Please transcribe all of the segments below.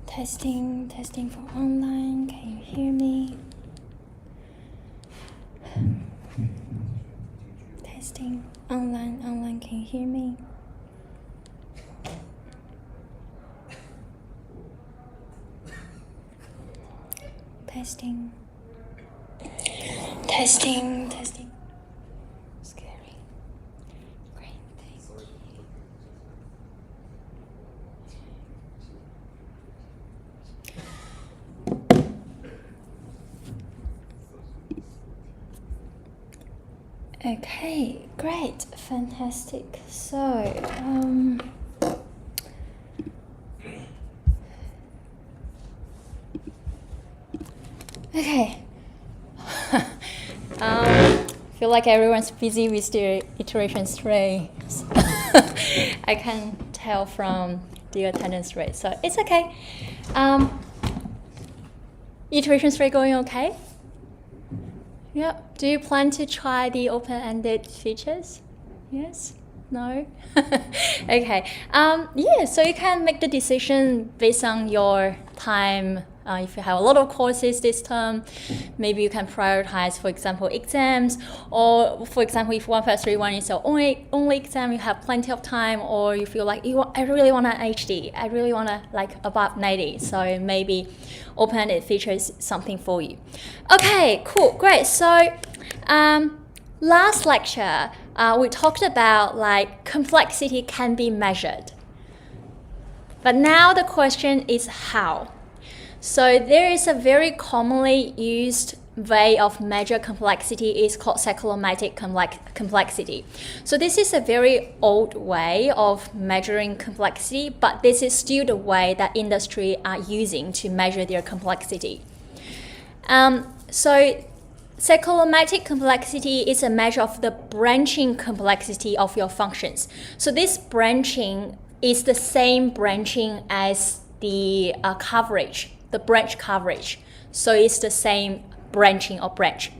Testing for online. Can you hear me? Testing online. Can you hear me? Testing. Scary. Great, thank you. Okay, great, fantastic. So, okay. Feel like everyone's busy with their iterations rates. I can tell from the attendance rate, so it's okay. Iterations rate going okay? Yep. Do you plan to try the open-ended features? Yes? No? Okay. Yeah, so you can make the decision based on your time. If you have a lot of courses this term, maybe you can prioritize, for example, exams, or for example, if 1531 is your only exam, you have plenty of time, or you feel like I really want an HD, I really want to like above 90, so maybe open-ended feature is something for you. Okay, cool, great. So last lecture, we talked about like complexity can be measured. But now the question is how. So there is a very commonly used way of measure complexity is called cyclomatic complexity. So this is a very old way of measuring complexity, but this is still the way that industry are using to measure their complexity. So cyclomatic complexity is a measure of the branching complexity of your functions. So this branching is the same branching as the coverage, the branch coverage. So it's the same branching or branch.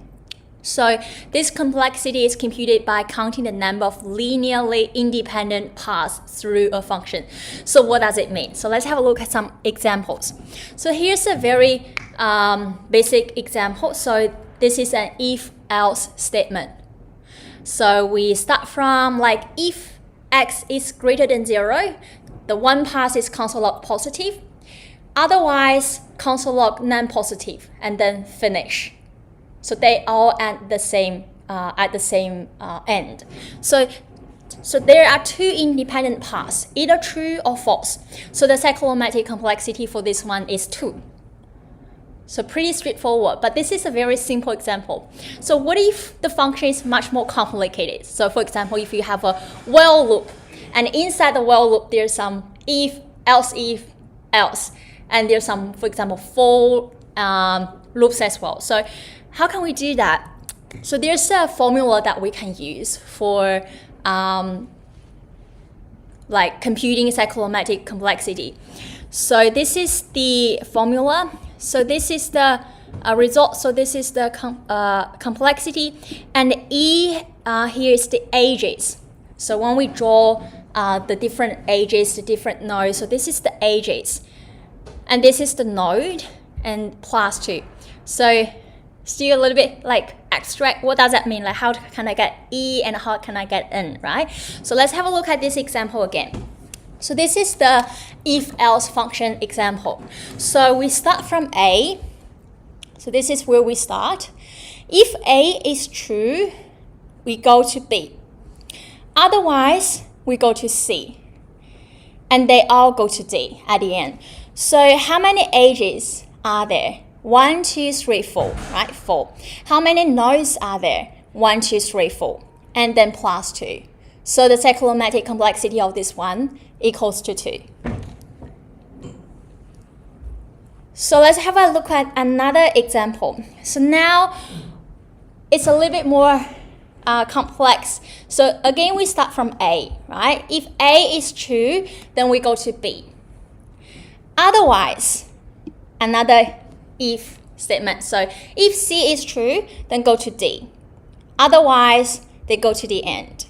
So this complexity is computed by counting the number of linearly independent paths through a function. So what does it mean? So let's have a look at some examples. So here's a very basic example. So this is an if-else statement. So we start from like if x is greater than 0, the one path is console log positive. Otherwise, console log non-positive, and then finish. So they all at the same end. So there are two independent paths, either true or false. So the cyclomatic complexity for this one is 2. So pretty straightforward, but this is a very simple example. So what if the function is much more complicated? So for example, if you have a while loop, and inside the while loop there's some if, else. And there's some, for example, for loops as well. So how can we do that? So there's a formula that we can use for like computing cyclomatic complexity. So this is the formula. So this is the result. So this is the complexity. And E here is the ages. So when we draw the different ages, the different nodes, so this is the ages. And this is the node and plus 2. So still a little bit like abstract. What does that mean? Like how can I get E and how can I get N, right? So let's have a look at this example again. So this is the if-else function example. So we start from A. So this is where we start. If A is true, we go to B. Otherwise, we go to C. And they all go to D at the end. So how many ages are there? 1, 2, 3, 4, right? 4. How many nodes are there? 1, 2, 3, 4. And then plus 2. So the cyclomatic complexity of this one equals to 2. So let's have a look at another example. So now it's a little bit more complex. So again, we start from A, right? If A is true, then we go to B. Otherwise, another if statement. So if C is true, then go to D. Otherwise, they go to the end.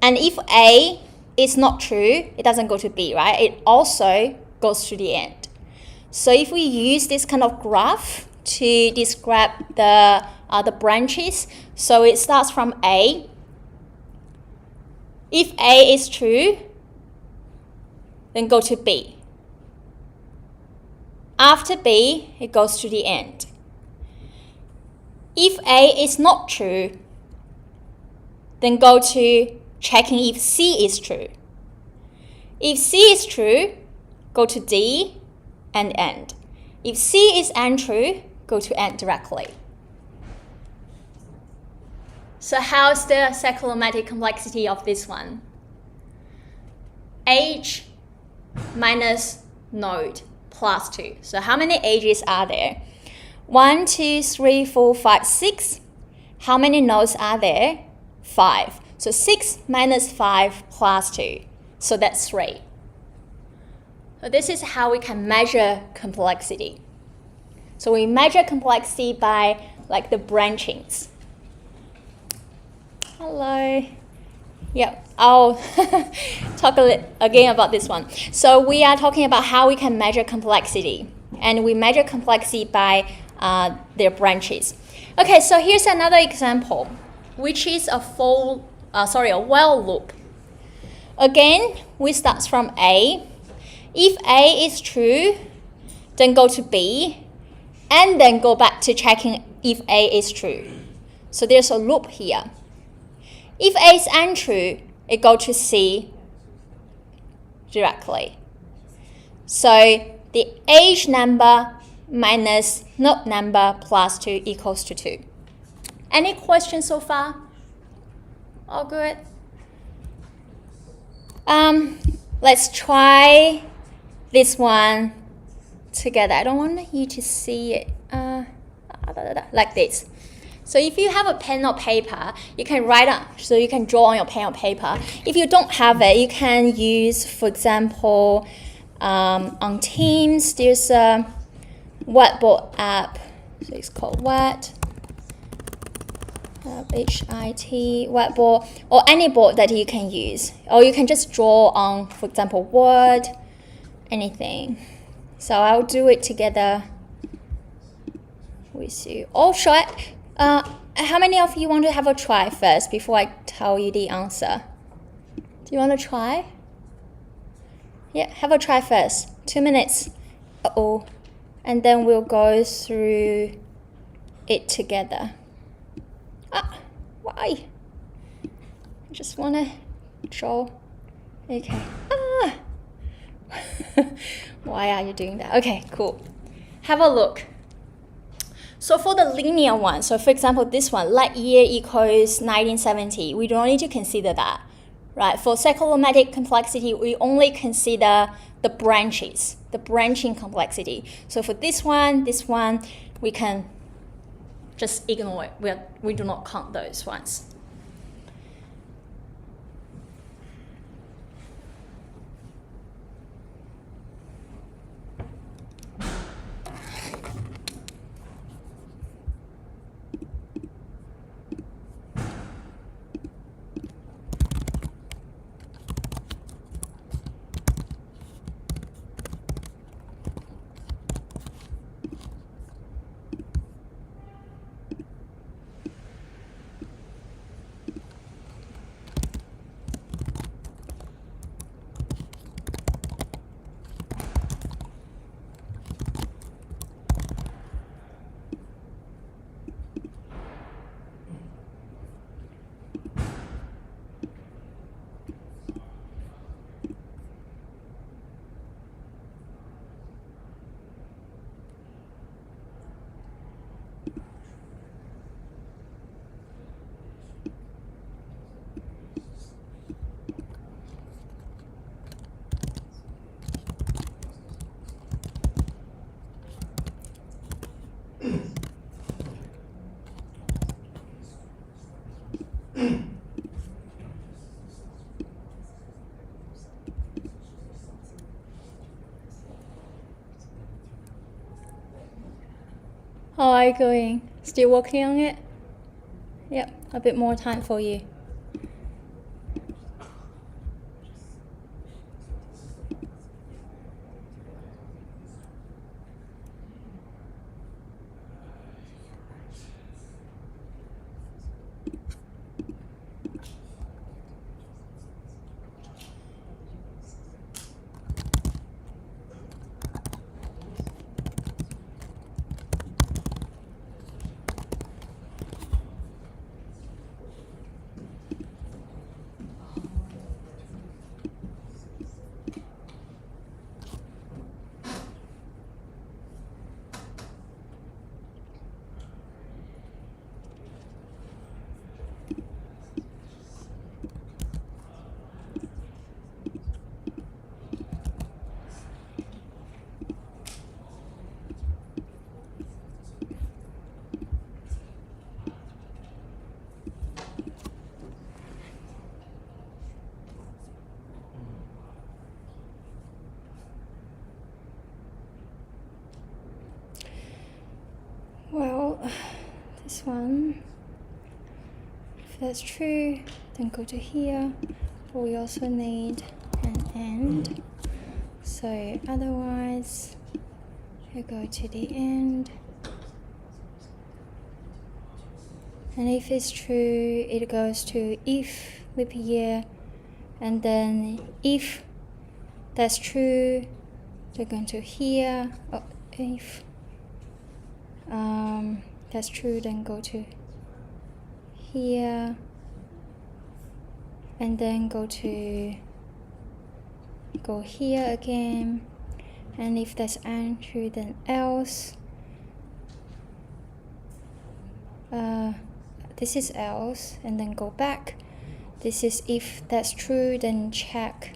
And if A is not true, it doesn't go to B, right? It also goes to the end. So if we use this kind of graph to describe the branches, so it starts from A. If A is true, then go to B. After B, it goes to the end. If A is not true, then go to checking if C is true. If C is true, go to D and end. If C is untrue, go to end directly. So how's the cyclomatic complexity of this one? Age minus node plus 2. So how many ages are there? 1, 2, 3, 4, 5, 6. How many nodes are there? 5. So 6 minus 5 plus 2. So that's 3. So this is how we can measure complexity. So we measure complexity by like the branchings. Hello. Yeah, I'll talk again about this one. So we are talking about how we can measure complexity. And we measure complexity by their branches. Okay, so here's another example, which is a while loop. Again, we start from A. If A is true, then go to B, and then go back to checking if A is true. So there's a loop here. If A is untrue, it goes to C directly. So the age number minus node number plus 2 equals to 2. Any questions so far? All good? Let's try this one together. I don't want you to see it like this. So if you have a pen or paper, you can write on, so you can draw on your pen or paper. If you don't have it, you can use, for example, on Teams, there's a whiteboard app. So it's called HIT, whiteboard, or any board that you can use. Or you can just draw on, for example, Word, anything. So I'll do it together with you. Or how many of you want to have a try first before I tell you the answer? Do you want to try? Yeah, have a try first. 2 minutes. And then we'll go through it together. Why? I just want to draw. Okay. Why are you doing that? Okay, cool. Have a look. So for the linear one, so for example, this one, light year equals 1970, we don't need to consider that, right? For cyclomatic complexity, we only consider the branches, the branching complexity. So for this one, we can just ignore it. We do not count those ones. How are you going? Still working on it? Yep, a bit more time for you. this one. If that's true, then go to here. We also need an AND. So otherwise, you go to the end. And if it's true, it goes to if leap year. And then if that's true, they're going to here. Oh, if that's true, then go to here. And then go here again. And if that's untrue, then else. This is else, and then go back. This is if that's true, then check.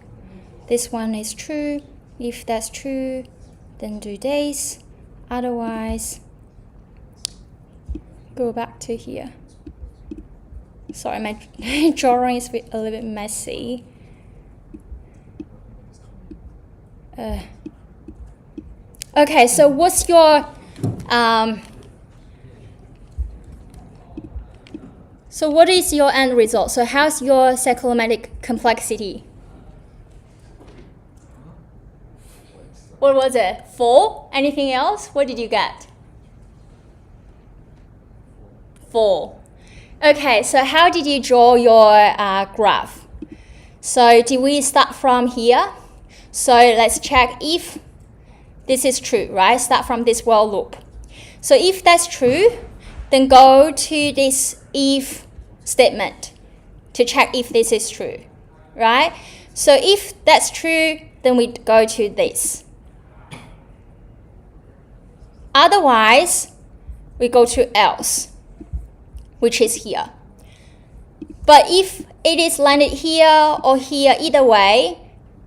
This one is true. If that's true, then do this. Otherwise, go back to here. Sorry, my drawing is a little bit messy. Okay, so what's your so what is your end result? So how's your cyclomatic complexity? What was it? 4? Anything else? What did you get? 4. Okay, so how did you draw your graph? So did we start from here? So let's check if this is true, right? Start from this while loop. So if that's true, then go to this if statement to check if this is true, right? So if that's true, then we go to this. Otherwise, we go to else, which is here. But if it is landed here or here, either way,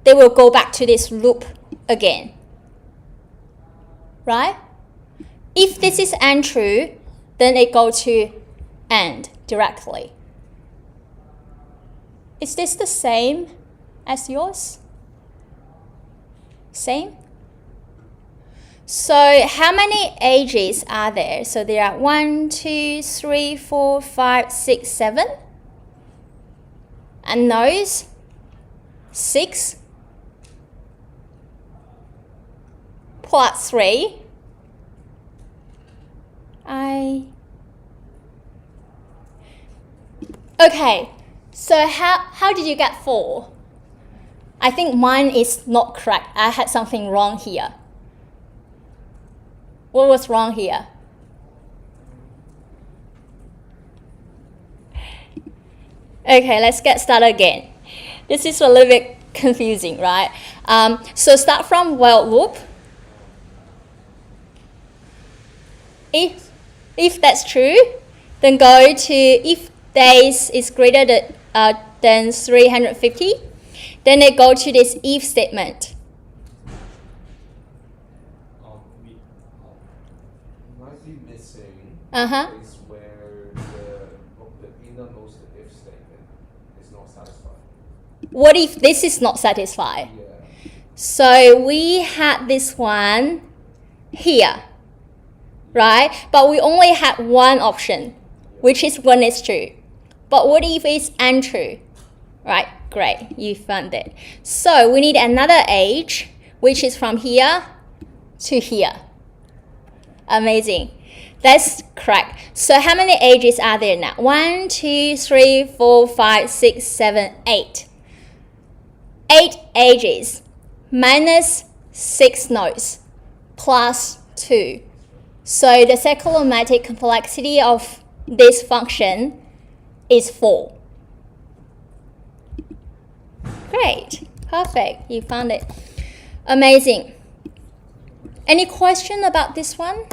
they will go back to this loop again, right? If this is untrue, then it go to AND directly. Is this the same as yours? Same? So how many edges are there? So there are 1, 2, 3, 4, 5, 6, 7. And those 6 plus 3. Okay, so how did you get 4? I think mine is not correct. I had something wrong here. What was wrong here? Okay, let's get started again. This is a little bit confusing, right? So start from while loop. If that's true, then go to if days is greater than 350, then they go to this if statement. Might be missing Uh-huh. is where the innermost if statement is not satisfied. What if this is not satisfied? Yeah. So we had this one here, right? But we only had one option, which is when it's true. But what if it's untrue? Right, great, you found it. So we need another edge, which is from here to here. Amazing. That's correct. So how many edges are there now? 1, 2, 3, 4, 5, 6, 7, 8. 8 edges minus 6 nodes plus 2. So the cyclomatic complexity of this function is 4. Great, perfect, you found it. Amazing. Any question about this one?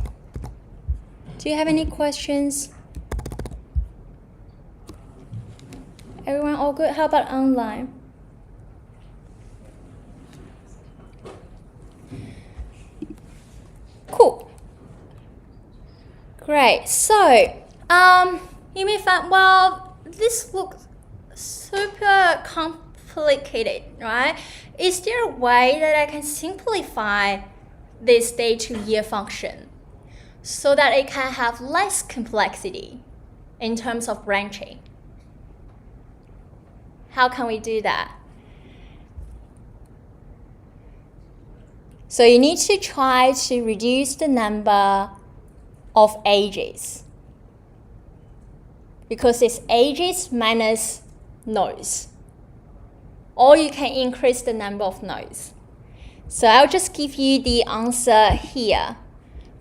Do you have any questions? Everyone all good? How about online? Cool. Great. So, you may find, well, this looks super complicated, right? Is there a way that I can simplify this day-to-year function? so that it can have less complexity in terms of branching. How can we do that? So you need to try to reduce the number of edges, because it's edges minus nodes. Or you can increase the number of nodes. So I'll just give you the answer here.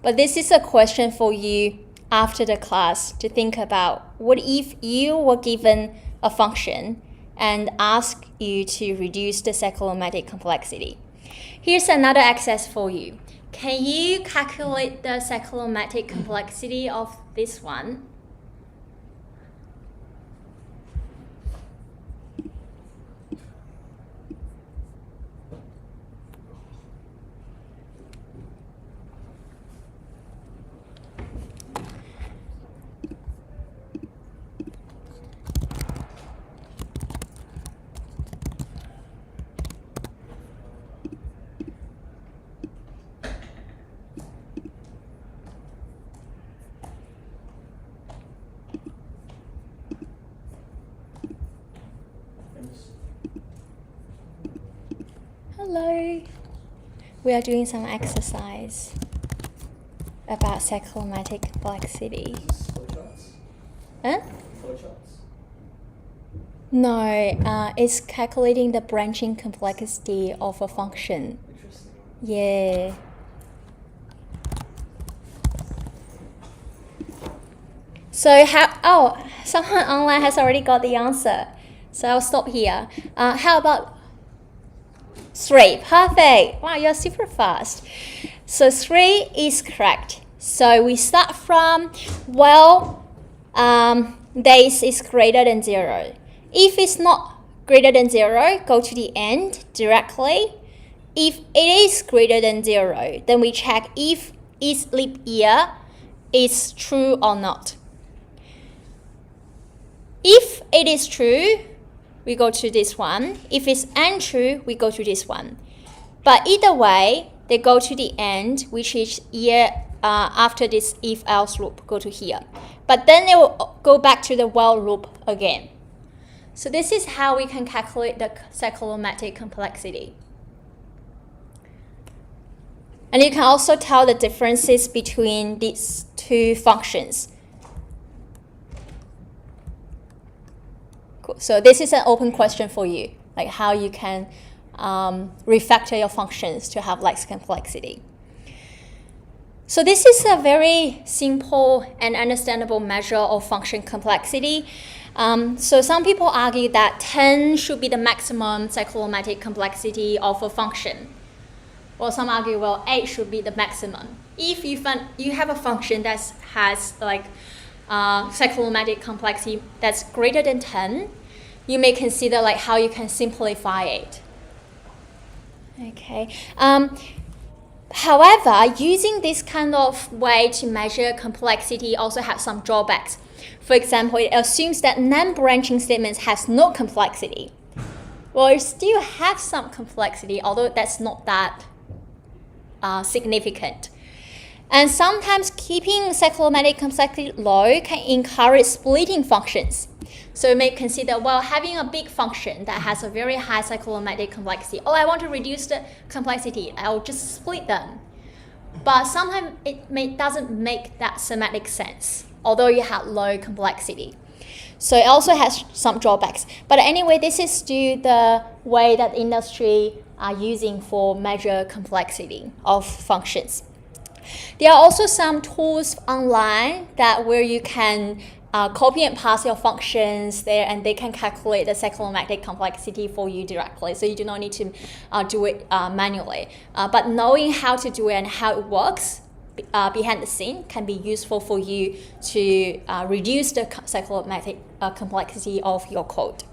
But this is a question for you after the class to think about. What if you were given a function and asked you to reduce the cyclomatic complexity? Here's another exercise for you. Can you calculate the cyclomatic complexity of this one? Hello. We are doing some exercise about cyclomatic complexity. Flowcharts? Huh? Flowcharts? No, it's calculating the branching complexity of a function. Interesting. Yeah. So someone online has already got the answer. So I'll stop here. How about 3? Perfect. Wow, you're super fast. So 3 is correct. So we start from, days is greater than 0. If it's not greater than 0, go to the end directly. If it is greater than 0, then we check if its leap year is true or not. If it is true, we go to this one. If it's untrue, we go to this one. But either way, they go to the end, which is year after this if-else loop, go to here. But then they will go back to the while loop again. So this is how we can calculate the cyclomatic complexity. And you can also tell the differences between these two functions. Cool. So this is an open question for you, like how you can refactor your functions to have less complexity. So this is a very simple and understandable measure of function complexity. So some people argue that 10 should be the maximum cyclomatic complexity of a function. Well, some argue, well, 8 should be the maximum. If you have a function that has like cyclomatic complexity that's greater than 10, you may consider like how you can simplify it. Okay. However, using this kind of way to measure complexity also has some drawbacks. For example, it assumes that non-branching statements has no complexity. Well, it still have some complexity, although that's not that significant. And sometimes keeping cyclomatic complexity low can encourage splitting functions. So you may consider, well, having a big function that has a very high cyclomatic complexity. Oh, I want to reduce the complexity. I'll just split them. But sometimes it doesn't make that semantic sense, although you have low complexity. So it also has some drawbacks. But anyway, this is still the way that industry are using for measure complexity of functions. There are also some tools online where you can copy and paste your functions there, and they can calculate the cyclomatic complexity for you directly. So you do not need to do it manually. But knowing how to do it and how it works behind the scene can be useful for you to reduce the cyclomatic complexity of your code.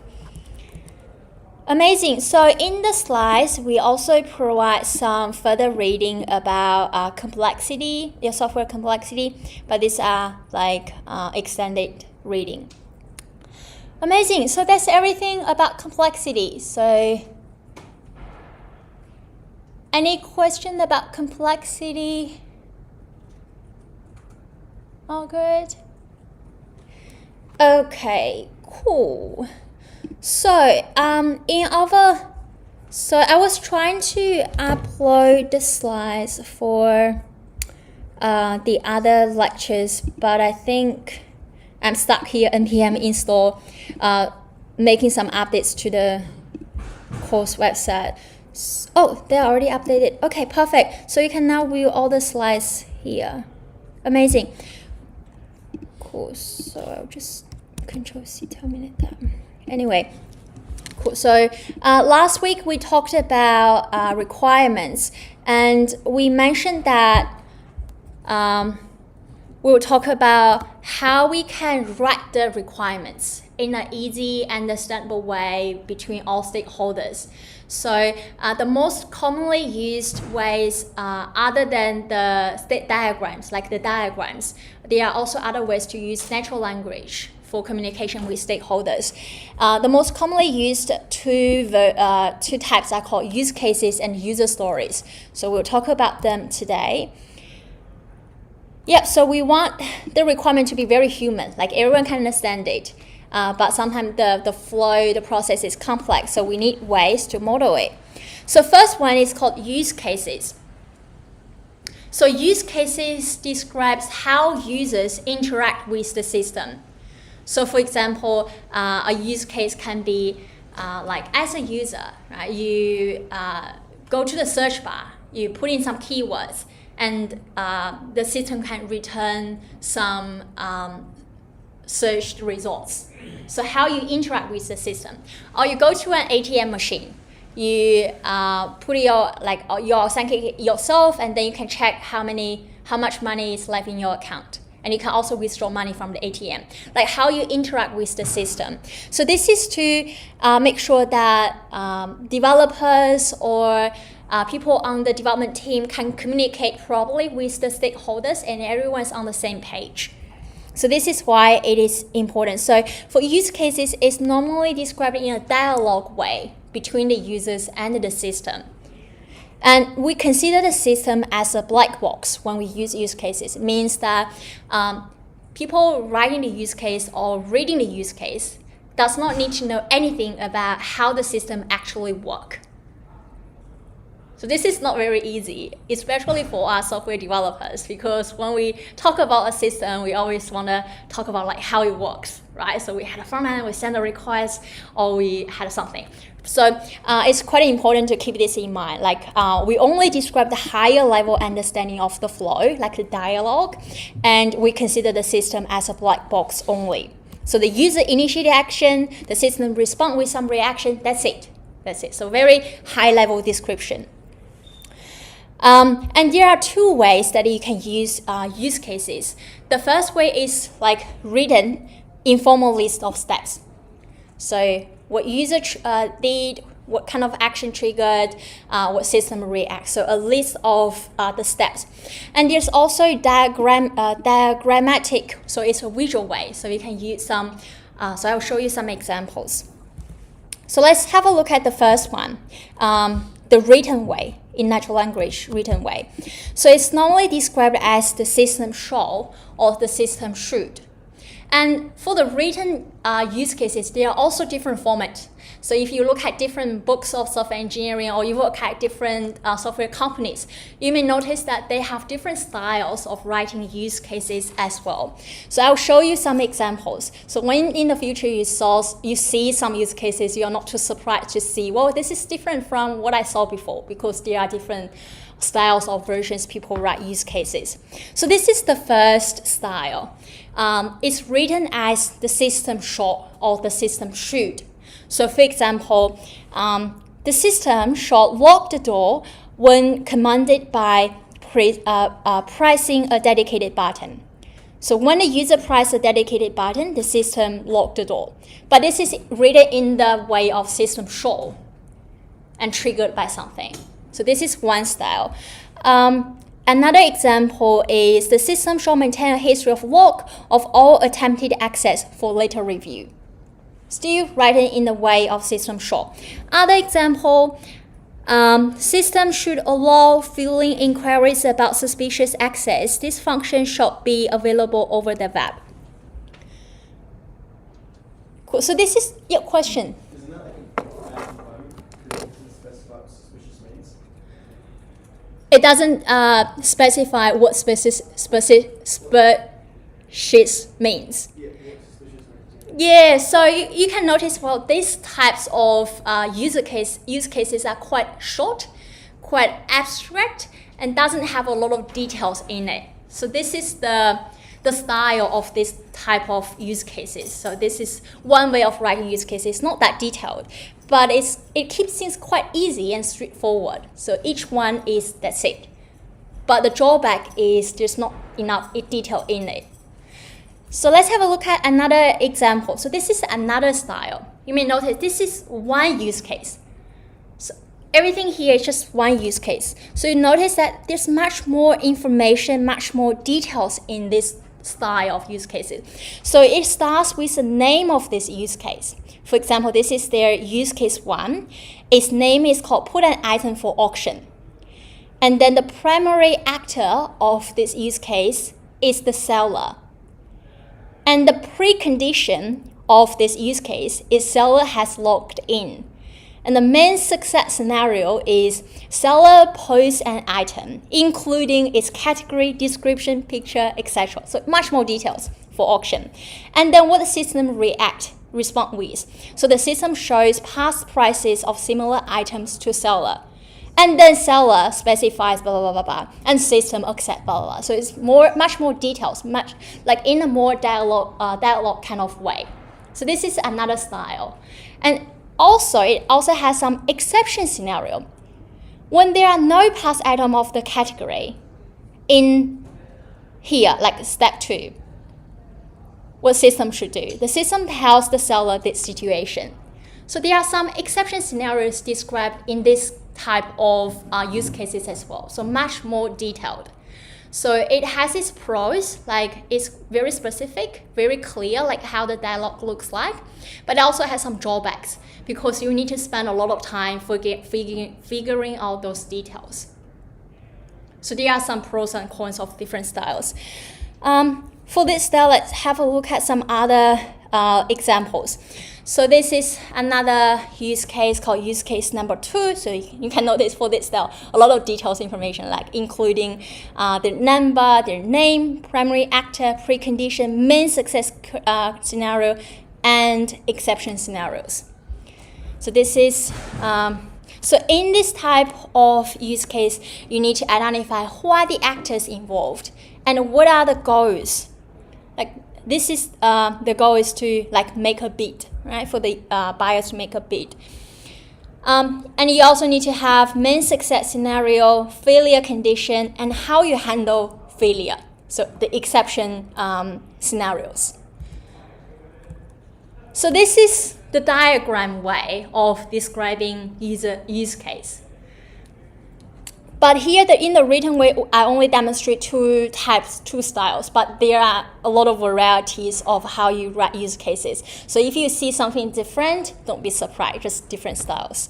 Amazing. So in the slides, we also provide some further reading about complexity, your software complexity, but these are like extended reading. Amazing. So that's everything about complexity. So any question about complexity? All good? Okay, cool. So, so I was trying to upload the slides for the other lectures, but I think I'm stuck here npm install, making some updates to the course website. Oh, they're already updated. Okay, perfect. So you can now view all the slides here. Amazing. Cool. So I'll just Control-C, terminate that. Anyway, cool. So last week we talked about requirements, and we mentioned that we will talk about how we can write the requirements in an easy, understandable way between all stakeholders. So the most commonly used ways, other than the state diagrams, like the diagrams, there are also other ways to use natural language for communication with stakeholders. The most commonly used two types are called use cases and user stories. So we'll talk about them today. Yeah, so we want the requirement to be very human, like everyone can understand it. But sometimes the flow, the process is complex, so we need ways to model it. So first one is called use cases. So use cases describes how users interact with the system. So for example, a use case can be like as a user, right? You go to the search bar, you put in some keywords, and the system can return some searched results. So how you interact with the system. Or you go to an ATM machine, you put your authenticate yourself, and then you can check how much money is left in your account. And you can also withdraw money from the ATM. Like how you interact with the system. So this is to make sure that developers or people on the development team can communicate properly with the stakeholders and everyone's on the same page. So this is why it is important. So for use cases, it's normally described in a dialogue way between the users and the system. And we consider the system as a black box when we use use cases. It means that people writing the use case or reading the use case does not need to know anything about how the system actually works. So this is not very easy, especially for us software developers, because when we talk about a system, we always want to talk about like how it works, right? So we had a front end, we send a request, or we had something. So it's quite important to keep this in mind. Like we only describe the higher level understanding of the flow, like the dialogue, and we consider the system as a black box only. So the user initiated action, the system respond with some reaction, that's it. That's it. So very high level description. And there are two ways that you can use use cases. The first way is like written informal list of steps. So what user did, what kind of action triggered, what system reacts. So a list of the steps. And there's also diagrammatic, so it's a visual way. So you can use some, so I'll show you some examples. So let's have a look at the first one, the written way. In natural language, written way. So it's normally described as the system shall or the system should. And for the written use cases, there are also different formats. So if you look at different books of software engineering or you look at different software companies, you may notice that they have different styles of writing use cases as well. So I'll show you some examples. So when in the future you see some use cases, you're not too surprised to see, well, this is different from what I saw before, because there are different styles or versions people write use cases. So this is the first style. It's written as the system shall or the system should. So for example, the system shall lock the door when commanded by pressing a dedicated button. So when the user presses a dedicated button, the system locks the door. But this is written in the way of system shall and triggered by something. So this is one style. Another example is the system shall maintain a history of log of all attempted access for later review. Still written in the way of system shall. Other example, System should allow filling inquiries about suspicious access. This function should be available over the web. Cool. So this is your question. Isn't that like an environment? Because it doesn't specify what suspicious means. It doesn't specify what suspicious means. Yeah, what suspicious means. Yeah, so you can notice, well, these types of use cases are quite short, quite abstract, and doesn't have a lot of details in it. So this is the style of this type of use cases. So this is one way of writing use cases. It's not that detailed, but it keeps things quite easy and straightforward. So each one that's it. But the drawback is there's not enough detail in it. So let's have a look at another example. So this is another style. You may notice this is one use case. So everything here is just one use case. So you notice that there's much more information, much more details in this style of use cases. So it starts with the name of this use case. For example, this is their use case 1. Its name is called put an item for auction. And then the primary actor of this use case is the seller. And the precondition of this use case is seller has logged in. And the main success scenario is seller posts an item, including its category, description, picture, etc. So much more details for auction. And then what the system respond with. So the system shows past prices of similar items to seller. And then seller specifies blah, blah, blah, blah, blah, and system accept blah, blah, blah. So it's much more details, much like in a more dialogue kind of way. So this is another style. And also, it also has some exception scenario. When there are no past item of the category in here, like step 2, what system should do? The system tells the seller this situation. So there are some exception scenarios described in this type of use cases as well. So much more detailed. So it has its pros, like it's very specific, very clear, like how the dialogue looks like, but it also has some drawbacks because you need to spend a lot of time figuring out those details. So there are some pros and cons of different styles. For this style, let's have a look at some other examples. So this is another use case called use case number 2. So you can notice for this style, a lot of details information, like including their number, their name, primary actor, precondition, main success scenario, and exception scenarios. So this is, so in this type of use case, you need to identify who are the actors involved and what are the goals. Like this is, the goal is to like make a bid, right? For the buyers to make a bid. And you also need to have main success scenario, failure condition, and how you handle failure. So the exception scenarios. So this is the diagram way of describing use case. But here, in the written way, I only demonstrate two styles, but there are a lot of varieties of how you write use cases. So if you see something different, don't be surprised, just different styles.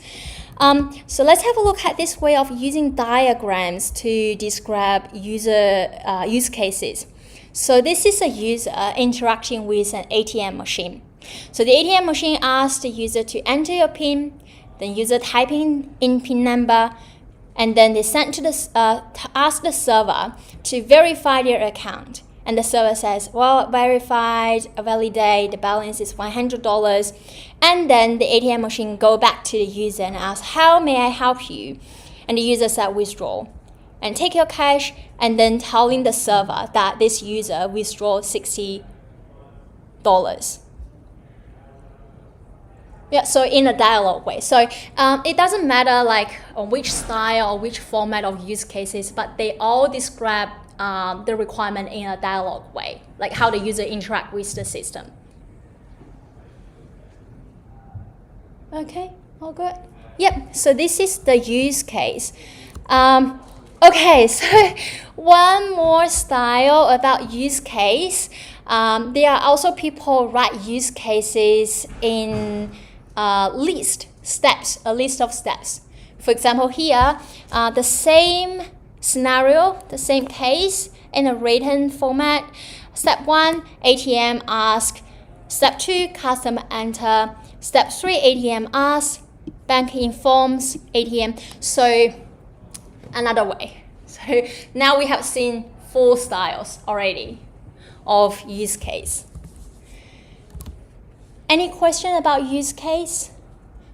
So let's have a look at this way of using diagrams to describe use cases. So this is a user interacting with an ATM machine. So the ATM machine asks the user to enter your PIN, then user typing in PIN number, and then they send to ask the server to verify their account. And the server says, well, verified, validate, the balance is $100. And then the ATM machine go back to the user and ask, how may I help you? And the user said, withdraw. And take your cash, and then telling the server that this user withdraw $60. Yeah, so in a dialogue way. So it doesn't matter like which style or which format of use cases, but they all describe the requirement in a dialogue way, like how the user interact with the system. Okay, all good? Yep, so this is the use case. Okay, so one more style about use case. There are also people write use cases in a list of steps. For example, here, the same scenario, the same case in a written format. Step 1, ATM ask. Step 2, customer enter. Step 3, ATM ask. Bank informs ATM. So another way. So now we have seen 4 styles already of use case. Any question about use case?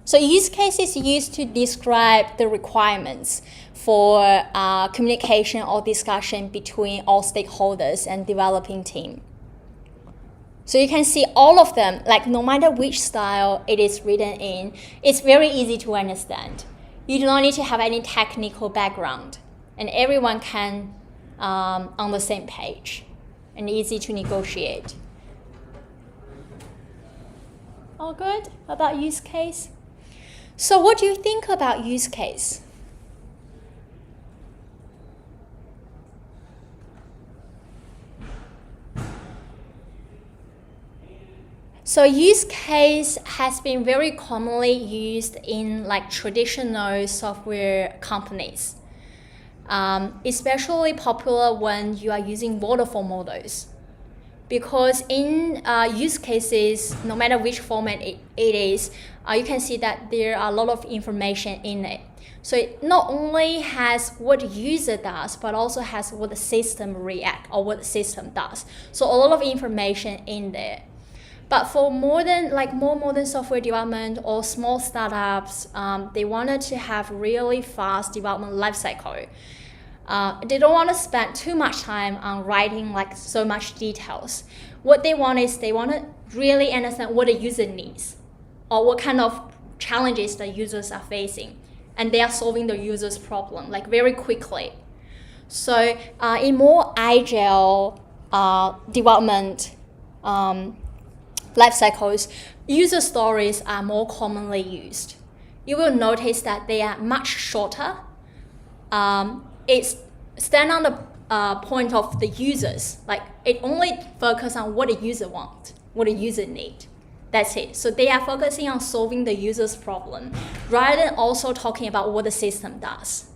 So use case is used to describe the requirements for communication or discussion between all stakeholders and developing team. So you can see all of them, like no matter which style it is written in, it's very easy to understand. You do not need to have any technical background, and everyone can on the same page, and easy to negotiate. All good about use case? So what do you think about use case? So use case has been very commonly used in like traditional software companies, especially popular when you are using waterfall models. Because in use cases, no matter which format it is, you can see that there are a lot of information in it. So it not only has what the user does, but also has what the system reacts or what the system does. So a lot of information in there. But for more modern software development or small startups, they wanted to have really fast development lifecycle. They don't want to spend too much time on writing like so much details. What they want is they want to really understand what the user needs or what kind of challenges the users are facing, and they are solving the user's problem like very quickly. So in more agile development life cycles, user stories are more commonly used. You will notice that they are much shorter. It's stand on the point of the users. Like it only focuses on what the user wants, what the user needs. That's it. So they are focusing on solving the user's problem rather than also talking about what the system does.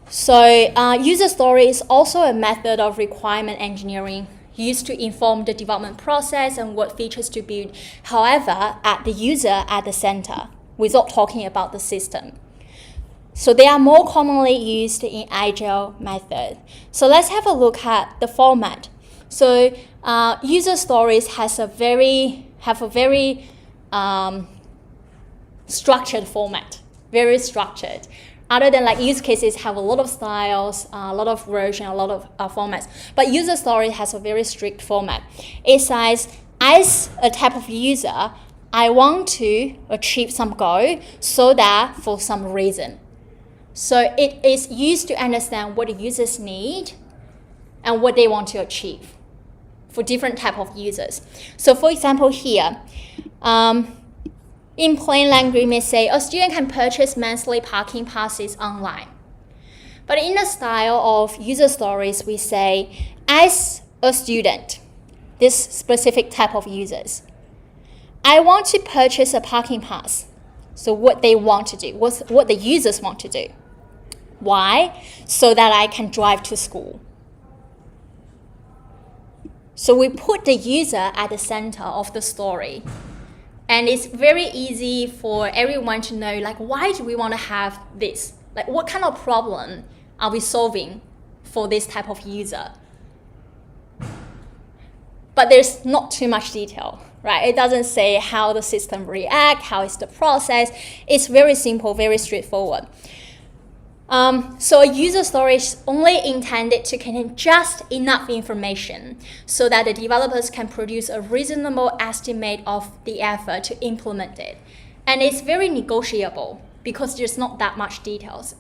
So user story is also a method of requirement engineering used to inform the development process and what features to build. However, at the user at the center, without talking about the system. So they are more commonly used in agile method. So let's have a look at the format. So user stories have a very structured format, very structured. Other than like use cases have a lot of styles, a lot of version, a lot of formats. But user story has a very strict format. It says, as a type of user, I want to achieve some goal so that for some reason. So it is used to understand what the users need and what they want to achieve for different type of users. So for example here, in plain language, we may say a student can purchase monthly parking passes online. But in the style of user stories, we say, as a student, this specific type of users, I want to purchase a parking pass. So what they want to do, what the users want to do. Why? So that I can drive to school. So we put the user at the center of the story. And it's very easy for everyone to know, like, why do we want to have this? Like, what kind of problem are we solving for this type of user? But there's not too much detail, right? It doesn't say how the system reacts, how is the process. It's very simple, very straightforward. So a user story is only intended to contain just enough information so that the developers can produce a reasonable estimate of the effort to implement it. And it's very negotiable because there's not that much details.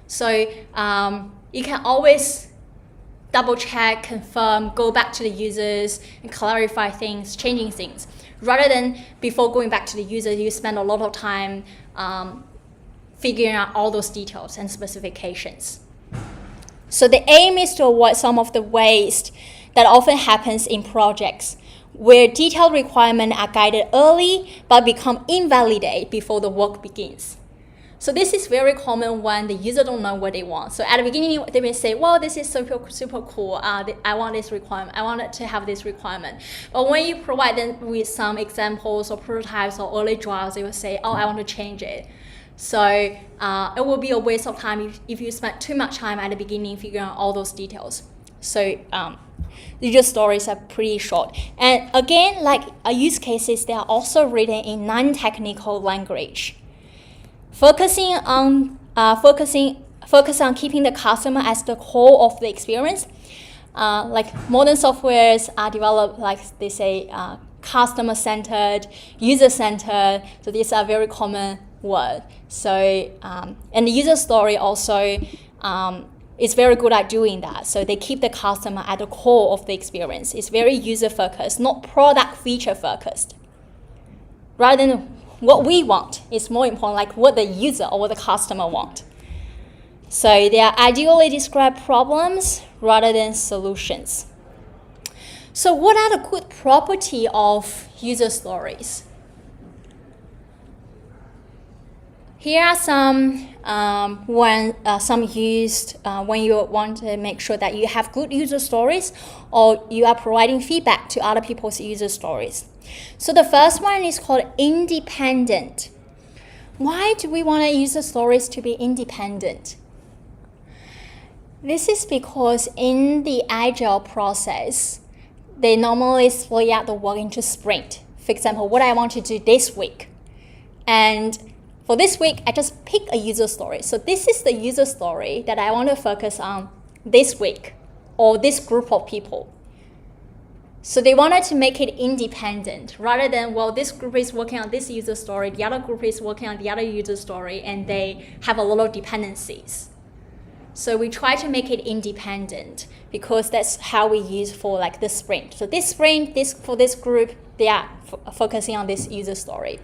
So you can always double check, confirm, go back to the users and clarify things, changing things. Rather than before going back to the user, you spend a lot of time figuring out all those details and specifications. So the aim is to avoid some of the waste that often happens in projects where detailed requirements are guided early but become invalidate before the work begins. So this is very common when the user don't know what they want. So at the beginning, they may say, well, this is super cool. I want this requirement. I want it to have this requirement. But when you provide them with some examples or prototypes or early drafts, they will say, oh, I want to change it. So it will be a waste of time if you spend too much time at the beginning figuring out all those details. So the user stories are pretty short. And again, like use cases, they are also written in non-technical language. Focus on keeping the customer as the core of the experience. Like modern softwares are developed, like they say, customer-centered, user-centered. So these are very common words. So and the user story also is very good at doing that. So they keep the customer at the core of the experience. It's very user-focused, not product feature-focused. Rather than what we want, it's more important like what the user or what the customer want. So they are ideally describe problems rather than solutions. So what are the good properties of user stories? Here are some used when you want to make sure that you have good user stories or you are providing feedback to other people's user stories. So the first one is called independent. Why do we want user stories to be independent? This is because in the agile process, they normally split out the work into sprint. For example, what I want to do this week. And for this week, I just pick a user story. So this is the user story that I want to focus on this week or this group of people. So they wanted to make it independent rather than, well, this group is working on this user story, the other group is working on the other user story, and they have a lot of dependencies. So we try to make it independent because that's how we use for like the sprint. So this sprint, for this group, they are focusing on this user story.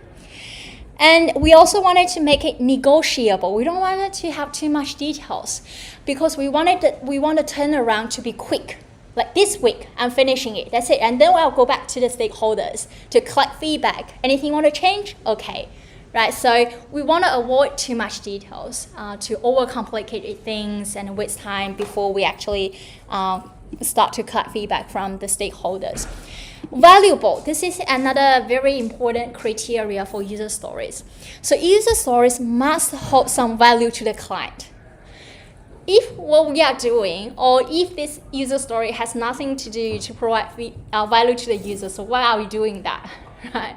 And we also wanted to make it negotiable. We don't want it to have too much details because we want the turnaround to be quick. Like this week, I'm finishing it, that's it. And then I'll go back to the stakeholders to collect feedback. Anything you want to change? Okay. Right, so we want to avoid too much details to overcomplicate things and waste time before we actually start to collect feedback from the stakeholders. Valuable. This is another very important criteria for user stories. So user stories must hold some value to the client. If what we are doing, or if this user story has nothing to do to provide value to the user, so why are we doing that? Right.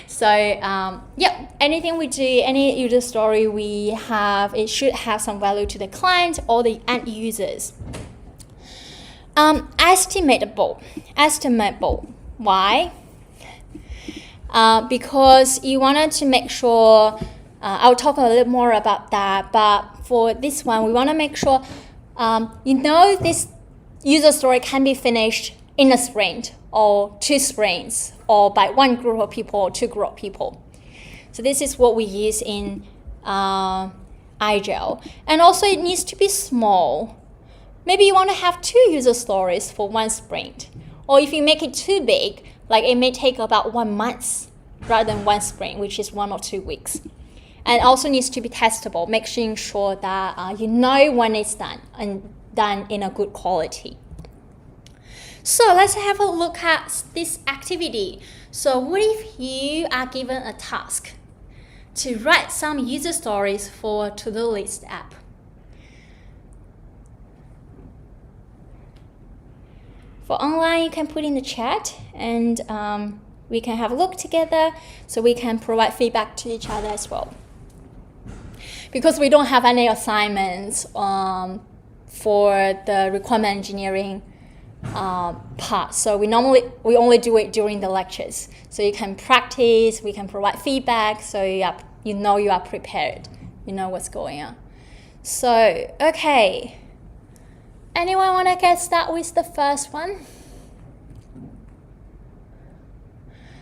So anything we do, any user story we have, it should have some value to the client or the end users. Estimatable. Why? Because you wanted to make sure, I'll talk a little more about that, but for this one, we want to make sure, this user story can be finished in a sprint or 2 sprints or by 1 group of people or 2 group of people. So this is what we use in Agile. And also it needs to be small. Maybe you want to have 2 user stories for 1 sprint. Or if you make it too big, like it may take about 1 month rather than 1 sprint, which is 1 or 2 weeks. And also needs to be testable, making sure that you know when it's done and done in a good quality. So let's have a look at this activity. So what if you are given a task to write some user stories for a to-do list app? For online, you can put in the chat and we can have a look together so we can provide feedback to each other as well. Because we don't have any assignments for the requirement engineering part. So we only do it during the lectures. So you can practice, we can provide feedback, so you know you are prepared. You know what's going on. So, okay. Anyone want to get started with the first one?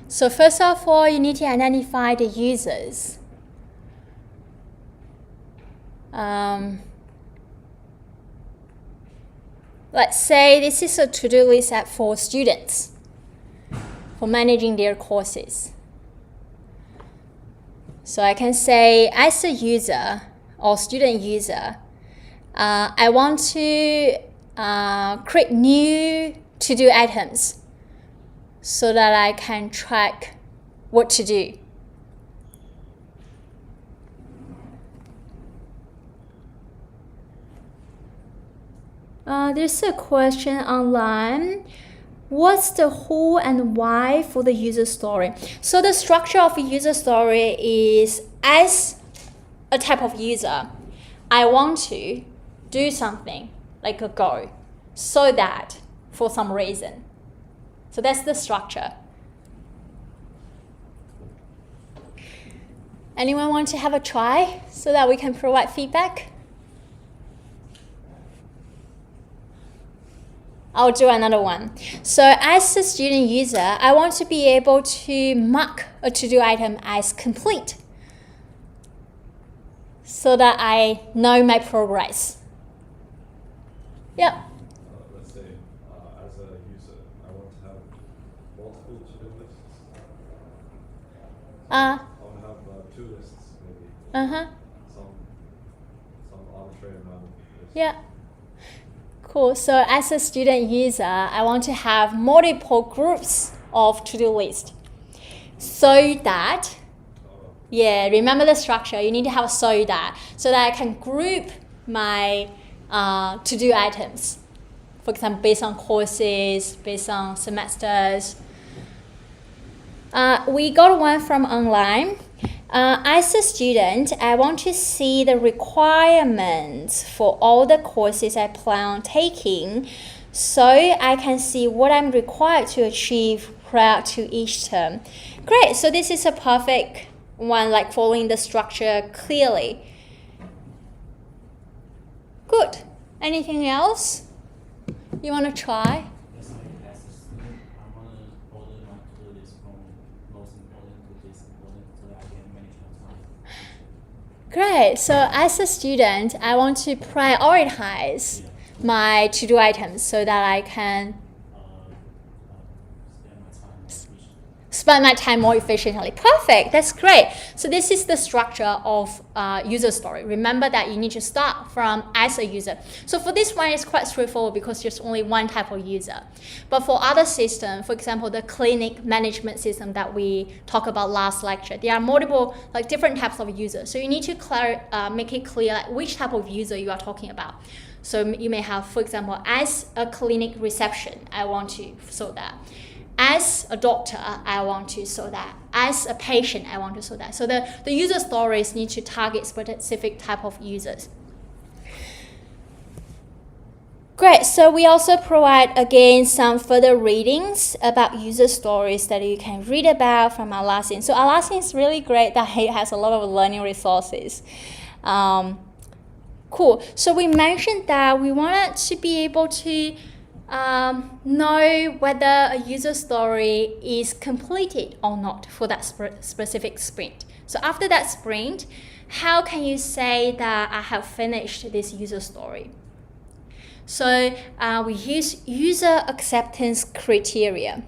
So first of all, you need to identify the users. Let's say this is a to-do list app for students for managing their courses. So I can say, as a user, or student user, I want to create new to-do items so that I can track what to do. There's a question online. What's the who and why for the user story? So the structure of a user story is, as a type of user, I want to do something like a goal, so that for some reason. So that's the structure. Anyone want to have a try so that we can provide feedback? I'll do another one. So as a student user, I want to be able to mark a to-do item as complete so that I know my progress. Yeah. Let's say, as a user, I want to have multiple to-do lists. I want to have 2 lists, maybe. Some arbitrary amount of lists. Yeah. Cool. So as a student user, I want to have multiple groups of to-do list so that, yeah, remember the structure. You need to have so that I can group my to-do items. For example, based on courses, based on semesters. We got one from online. As a student, I want to see the requirements for all the courses I plan on taking so I can see what I'm required to achieve prior to each term. Great, so this is a perfect one, like following the structure clearly. Good. Anything else you want to try? Yes, like as a student, I want to order my to-do list from most important to least important so that I can manage my time. Great. So as a student, I want to prioritize my to-do items so that I can spend my time more efficiently. Perfect. That's great. So this is the structure of user story. Remember that you need to start from as a user. So for this one, it's quite straightforward because there's only one type of user. But for other systems, for example, the clinic management system that we talked about last lecture, there are multiple, like different types of users. So you need to make it clear like, which type of user you are talking about. So you may have, for example, as a clinic reception, I want to show that. As a doctor, I want to show that. As a patient, I want to show that. So the user stories need to target specific type of users. Great, so we also provide, again, some further readings about user stories that you can read about from Atlassian. So Atlassian is really great that it has a lot of learning resources. Cool, so we mentioned that we wanted to be able to know whether a user story is completed or not for that specific sprint. So after that sprint, how can you say that I have finished this user story? So we use user acceptance criteria.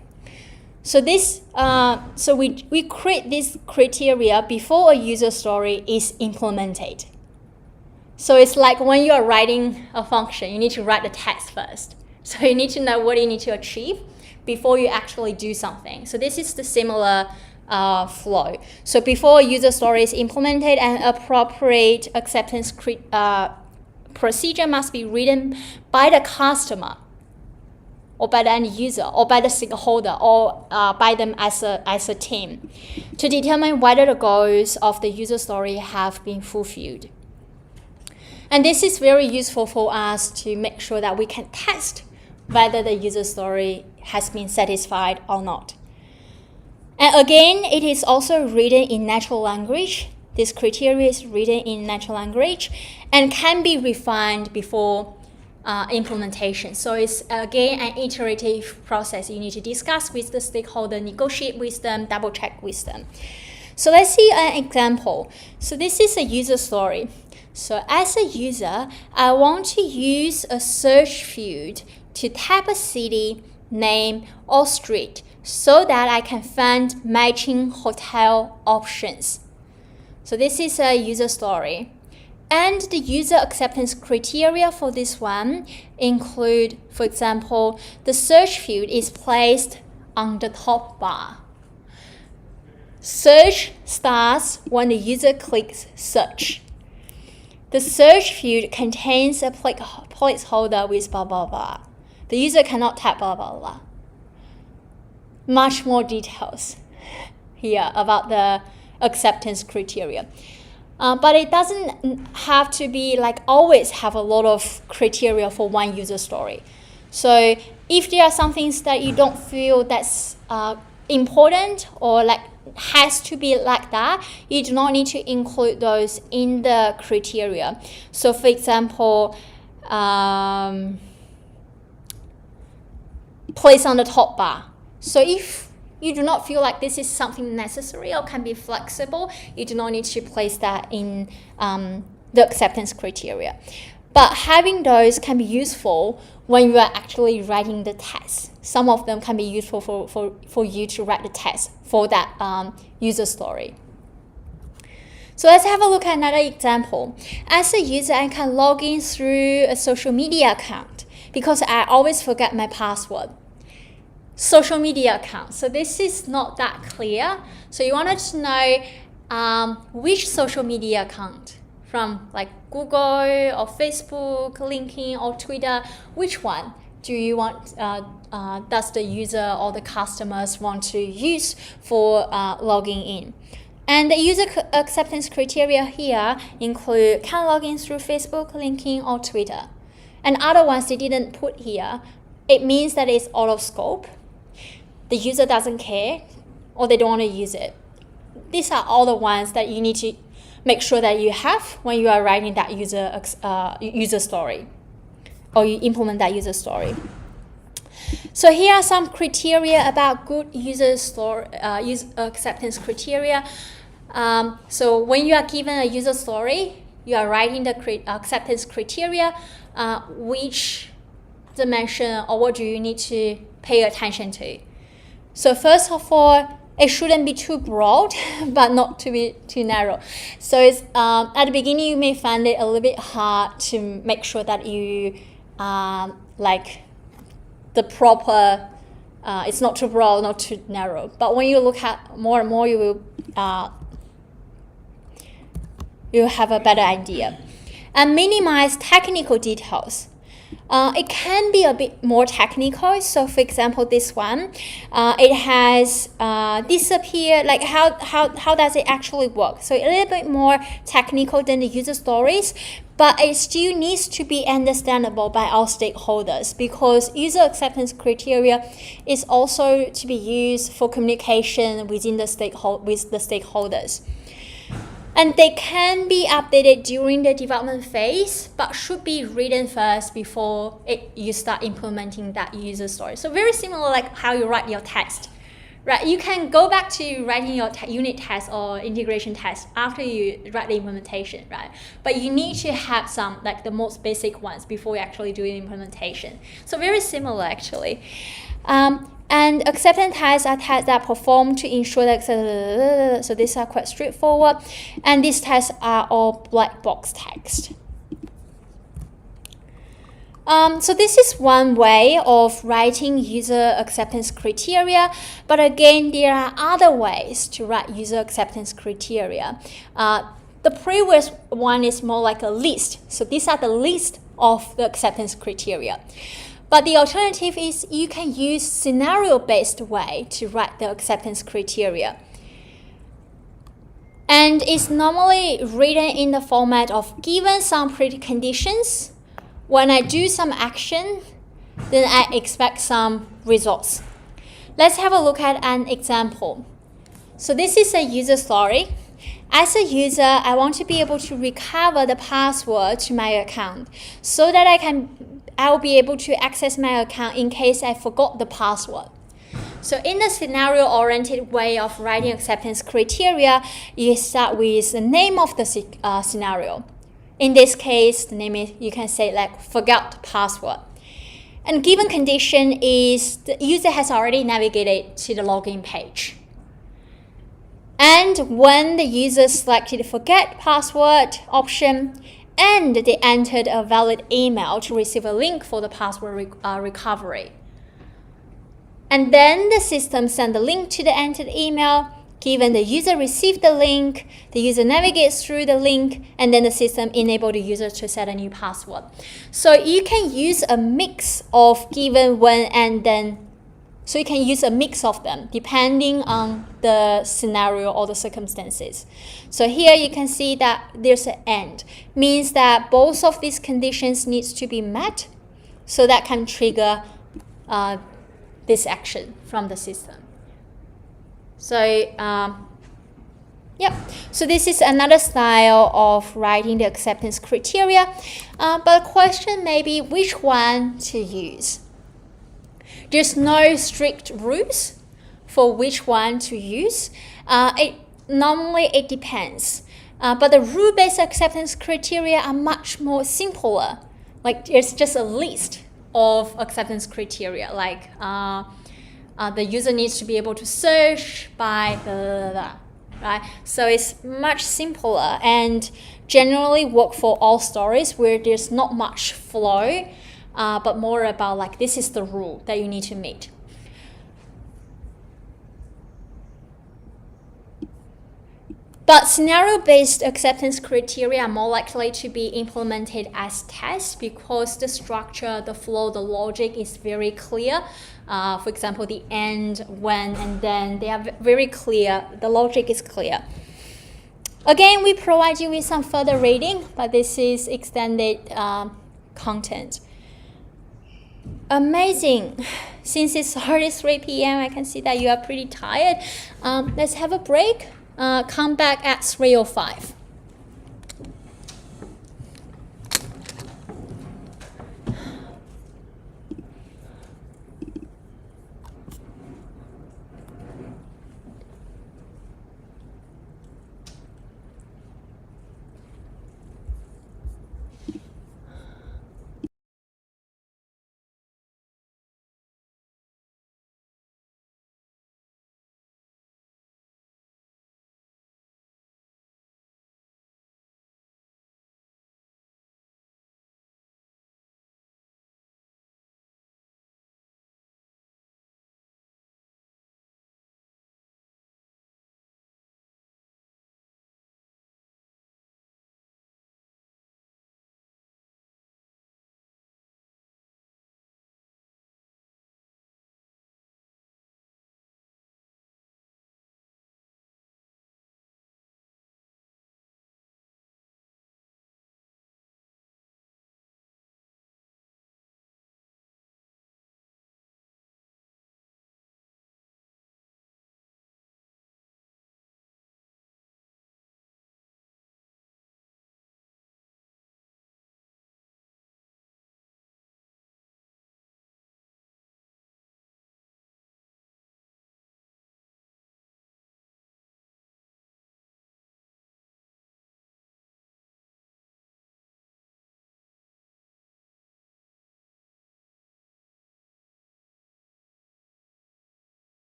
So this, we create this criteria before a user story is implemented. So it's like when you are writing a function, you need to write the text first. So you need to know what you need to achieve before you actually do something. So this is the similar flow. So before a user story is implemented, an appropriate acceptance procedure must be written by the customer or by the end user or by the stakeholder or by them as a team to determine whether the goals of the user story have been fulfilled. And this is very useful for us to make sure that we can test whether the user story has been satisfied or not. And again, it is also written in natural language. This criteria is written in natural language and can be refined before implementation. So it's again an iterative process. You need to discuss with the stakeholder, negotiate with them, double check with them. So let's see an example. So this is a user story. So as a user, I want to use a search field to type a city, name, or street so that I can find matching hotel options. So this is a user story. And the user acceptance criteria for this one include, for example, the search field is placed on the top bar. Search starts when the user clicks search. The search field contains a placeholder with blah blah blah. The user cannot type blah blah blah. Much more details here about the acceptance criteria. But it doesn't have to be like always have a lot of criteria for one user story. So if there are some things that you don't feel that's important or like has to be like that, you do not need to include those in the criteria. So for example, place on the top bar. So if you do not feel like this is something necessary or can be flexible, you do not need to place that in the acceptance criteria. But having those can be useful when you are actually writing the test. Some of them can be useful for you to write the test for that user story. So let's have a look at another example. As a user, I can log in through a social media account because I always forget my password. Social media account. So this is not that clear. So you wanted to know which social media account from like Google or Facebook, LinkedIn or Twitter, which one do you want, does the user or the customers want to use for logging in? And the user acceptance criteria here include can log in through Facebook, LinkedIn or Twitter. And other ones they didn't put here, it means that it's out of scope. The user doesn't care or they don't want to use it. These are all the ones that you need to make sure that you have when you are writing that user story or you implement that user story. So here are some criteria about good user acceptance criteria. So when you are given a user story, you are writing the acceptance criteria, which dimension or what do you need to pay attention to. So first of all, it shouldn't be too broad, but not to be too narrow. So it's, at the beginning, you may find it a little bit hard to make sure that you like the proper, it's not too broad, not too narrow. But when you look at more and more, you will you'll have a better idea. And minimize technical details. It can be a bit more technical. So for example, this one, it has disappeared, like how does it actually work? So a little bit more technical than the user stories, but it still needs to be understandable by all stakeholders because user acceptance criteria is also to be used for communication within the stakeholders. And they can be updated during the development phase, but should be written first before you start implementing that user story. So very similar like how you write your test, right? You can go back to writing your unit test or integration test after you write the implementation, right? But you need to have some like the most basic ones before you actually do the implementation. So very similar actually. And acceptance tests are tests that are performed to ensure that, so these are quite straightforward. And these tests are all black box text. So this is one way of writing user acceptance criteria. But again, there are other ways to write user acceptance criteria. The previous one is more like a list. So these are the list of the acceptance criteria. But the alternative is you can use scenario-based way to write the acceptance criteria. And it's normally written in the format of given some preconditions. When I do some action, then I expect some results. Let's have a look at an example. So this is a user story. As a user, I want to be able to recover the password to my account so that I'll be able to access my account in case I forgot the password. So in the scenario-oriented way of writing acceptance criteria, you start with the name of the scenario. In this case, the name is, you can say like forgot password. And given condition is the user has already navigated to the login page. And when the user selected forget password option, and they entered a valid email to receive a link for the password recovery. And then the system sent the link to the entered email. Given the user received the link, the user navigates through the link, and then the system enabled the user to set a new password. So you can use a mix of given, when, and then. So you can use a mix of them depending on the scenario or the circumstances. So here you can see that there's an and, means that both of these conditions needs to be met, so that can trigger this action from the system. So yep, so this is another style of writing the acceptance criteria, but the question may be which one to use. There's no strict rules for which one to use. Normally it depends. But the rule-based acceptance criteria are much more simpler. Like there's just a list of acceptance criteria. Like the user needs to be able to search by blah, blah, blah, right? So it's much simpler and generally work for all stories where there's not much flow. But more about like this is the rule that you need to meet. But scenario-based acceptance criteria are more likely to be implemented as tests because the structure, the flow, the logic is very clear. For example, the and, when, and then, they are very clear. The logic is clear. Again, we provide you with some further reading, but this is extended content. Amazing. Since it's already 3 p.m., I can see that you are pretty tired. Let's have a break. Come back at 3:05.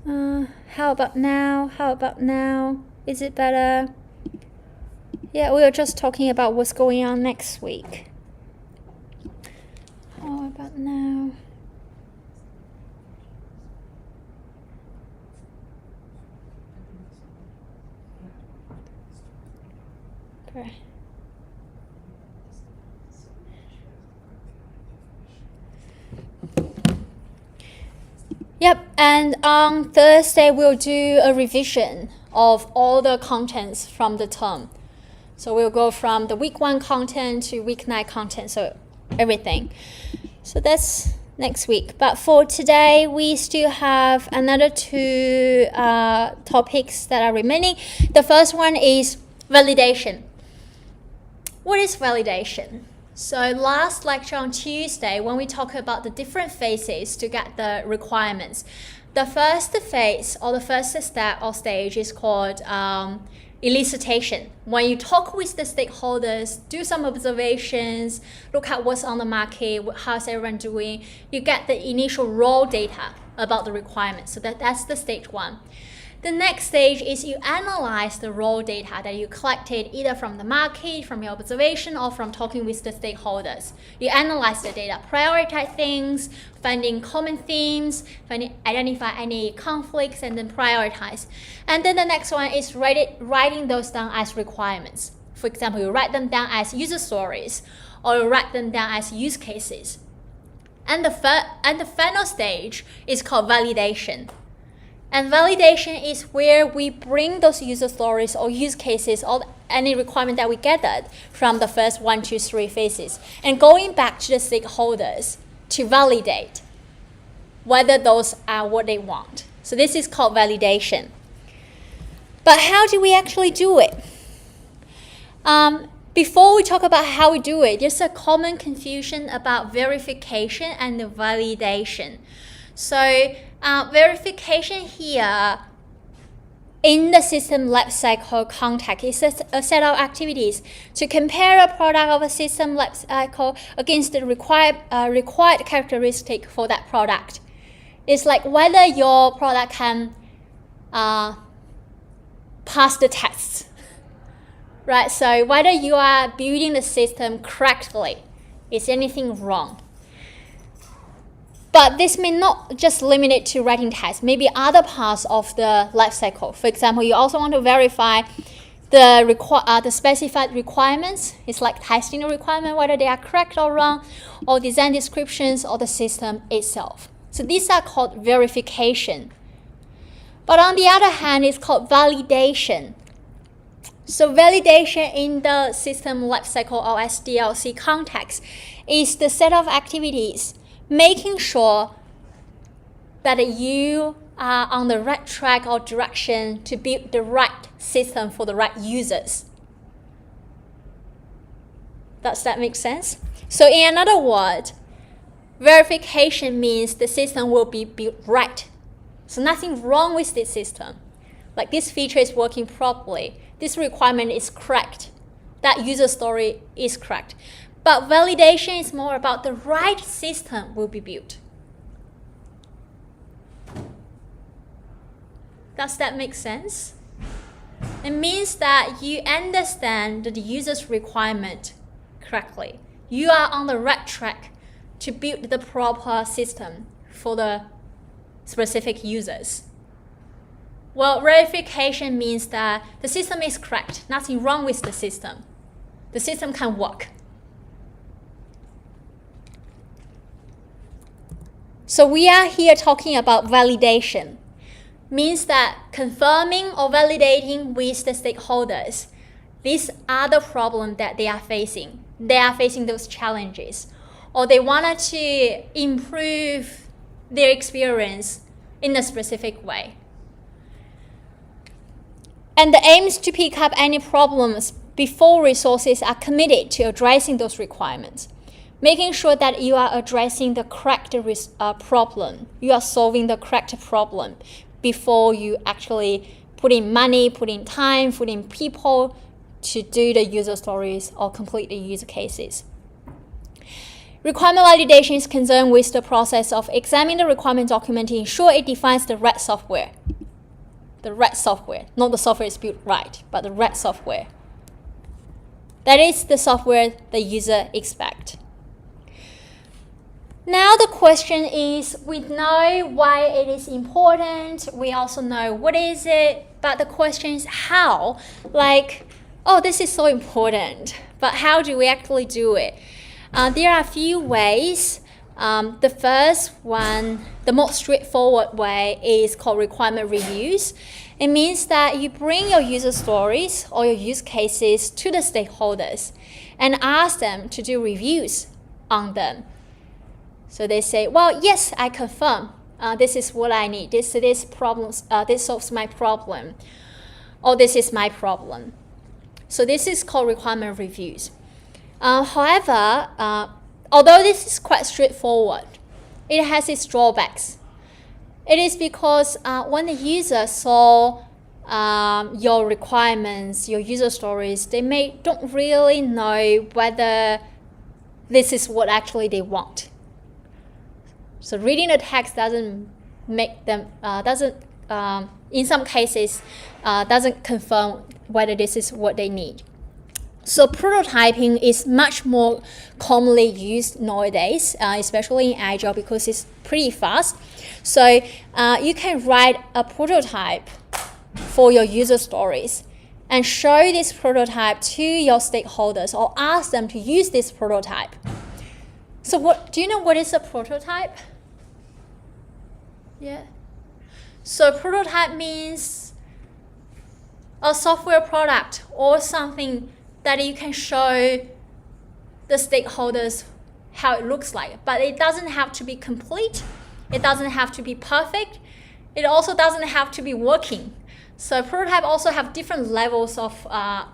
How about now? How about now? Is it better? Yeah, we were just talking about what's going on next week. How about now? Okay. Yep, and on Thursday we'll do a revision of all the contents from the term. So we'll go from the week 1 content to week 9 content, so everything. So that's next week. But for today, we still have another 2 topics that are remaining. The first one is validation. What is validation? So last lecture on Tuesday, when we talk about the different phases to get the requirements, the first phase or the first step or stage is called elicitation. When you talk with the stakeholders, do some observations, look at what's on the market, how's everyone doing, you get the initial raw data about the requirements. So that's the stage 1. The next stage is you analyze the raw data that you collected either from the market, from your observation, or from talking with the stakeholders. You analyze the data, prioritize things, finding common themes, identify any conflicts, and then prioritize. And then the next one is writing those down as requirements. For example, you write them down as user stories, or you write them down as use cases. And the final stage is called validation. And validation is where we bring those user stories or use cases or any requirement that we gathered from the first 1, 2, 3 phases and going back to the stakeholders to validate whether those are what they want. So this is called validation. But how do we actually do it? Before we talk about how we do it, there's a common confusion about verification and validation. So verification here in the system life cycle context is a set of activities to compare a product of a system life cycle against the required characteristic for that product. It's like whether your product can pass the tests, right? So whether you are building the system correctly, is anything wrong? But this may not just limit it to writing tests, maybe other parts of the life cycle. For example, you also want to verify the specified requirements. It's like testing the requirement, whether they are correct or wrong, or design descriptions or the system itself. So these are called verification. But on the other hand, it's called validation. So validation in the system lifecycle or SDLC context is the set of activities making sure that you are on the right track or direction to build the right system for the right users. Does that make sense? So in another word, verification means the system will be built right. So nothing wrong with this system. Like this feature is working properly. This requirement is correct. That user story is correct. But validation is more about the right system will be built. Does that make sense? It means that you understand the user's requirement correctly. You are on the right track to build the proper system for the specific users. Well, verification means that the system is correct. Nothing wrong with the system. The system can work. So we are here talking about validation. Means that confirming or validating with the stakeholders. These are the problems that they are facing. They are facing those challenges. Or they wanted to improve their experience in a specific way. And the aim is to pick up any problems before resources are committed to addressing those requirements. Making sure that you are addressing the correct problem. You are solving the correct problem before you actually put in money, put in time, put in people to do the user stories or complete the user cases. Requirement validation is concerned with the process of examining the requirement document to ensure it defines the right software. The right software, not the software is built right, but the right software. That is the software the user expects. Now the question is, we know why it is important, we also know what is it, but the question is how? Like, oh, this is so important, but how do we actually do it? There are a few ways. The first one, the most straightforward way, is called requirement reviews. It means that you bring your user stories or your use cases to the stakeholders and ask them to do reviews on them. So they say, well, yes, I confirm. This is what I need. This solves my problem. Or this is my problem. So this is called requirement reviews. However, although this is quite straightforward, it has its drawbacks. It is because when the user saw your requirements, your user stories, they don't really know whether this is what actually they want. So reading the text doesn't make them, in some cases, doesn't confirm whether this is what they need. So prototyping is much more commonly used nowadays, especially in Agile, because it's pretty fast. So you can write a prototype for your user stories and show this prototype to your stakeholders or ask them to use this prototype. So do you know what is a prototype? Yeah. So prototype means a software product or something that you can show the stakeholders how it looks like. But it doesn't have to be complete. It doesn't have to be perfect. It also doesn't have to be working. So prototype also have different levels of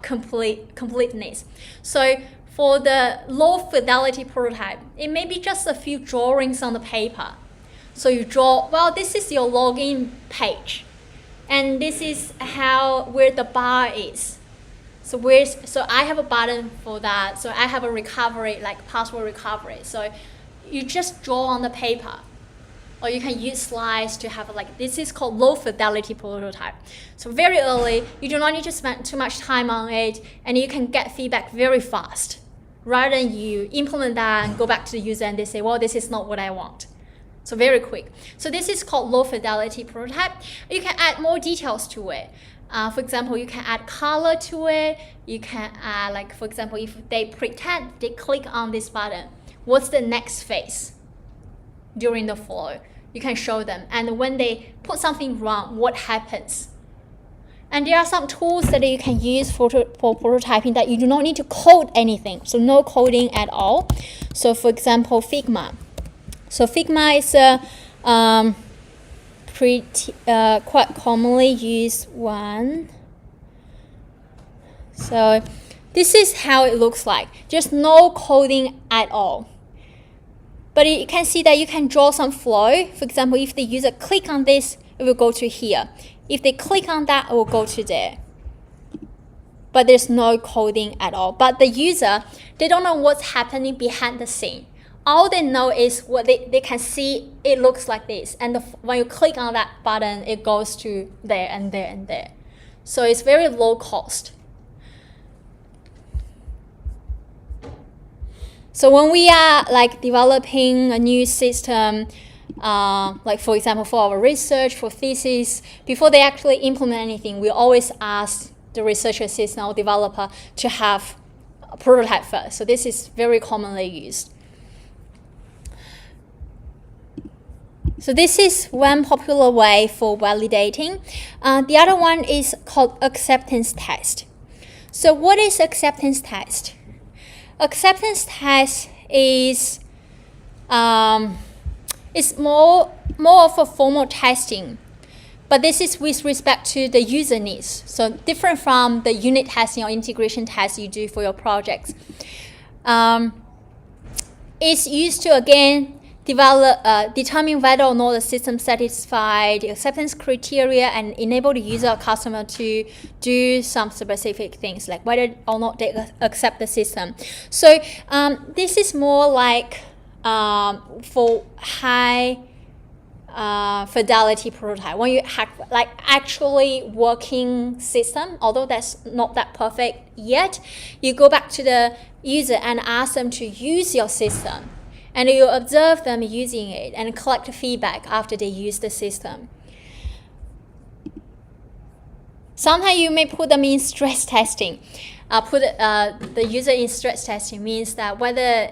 completeness. So for the low fidelity prototype, it may be just a few drawings on the paper. So you draw, well, this is your login page. And this is where the bar is. So I have a button for that. So I have a recovery, like password recovery. So you just draw on the paper. Or you can use slides to have this is called low fidelity prototype. So very early, you do not need to spend too much time on it, and you can get feedback very fast. Rather than you implement that and go back to the user and they say, well, this is not what I want. So very quick. So this is called low fidelity prototype. You can add more details to it. For example, you can add color to it. You can add, for example, if they pretend they click on this button, what's the next phase during the flow? You can show them. And when they put something wrong, what happens? And there are some tools that you can use for prototyping that you do not need to code anything. So no coding at all. So for example, Figma. So Figma is a quite commonly used one. So this is how it looks like. Just no coding at all. But you can see that you can draw some flow. For example, if the user click on this, it will go to here. If they click on that, it will go to there. But there's no coding at all. But the user, they don't know what's happening behind the scene. All they know is what they can see, it looks like this. And when you click on that button, it goes to there and there and there. So it's very low cost. So when we are developing a new system, for example, for our research, for thesis, before they actually implement anything, we always ask the research assistant or developer to have a prototype first. So this is very commonly used. So this is one popular way for validating. The other one is called acceptance test. So what is acceptance test? Acceptance test is more of a formal testing, but this is with respect to the user needs. So different from the unit testing or integration test you do for your projects. It's used to again determine whether or not the system satisfies the acceptance criteria and enable the user or customer to do some specific things, like whether or not they accept the system. So this is more like for high fidelity prototype, when you have like actually working system, although that's not that perfect yet, you go back to the user and ask them to use your system, and you observe them using it and collect feedback after they use the system. Sometimes you may put them in stress testing. Put the user in stress testing means that whether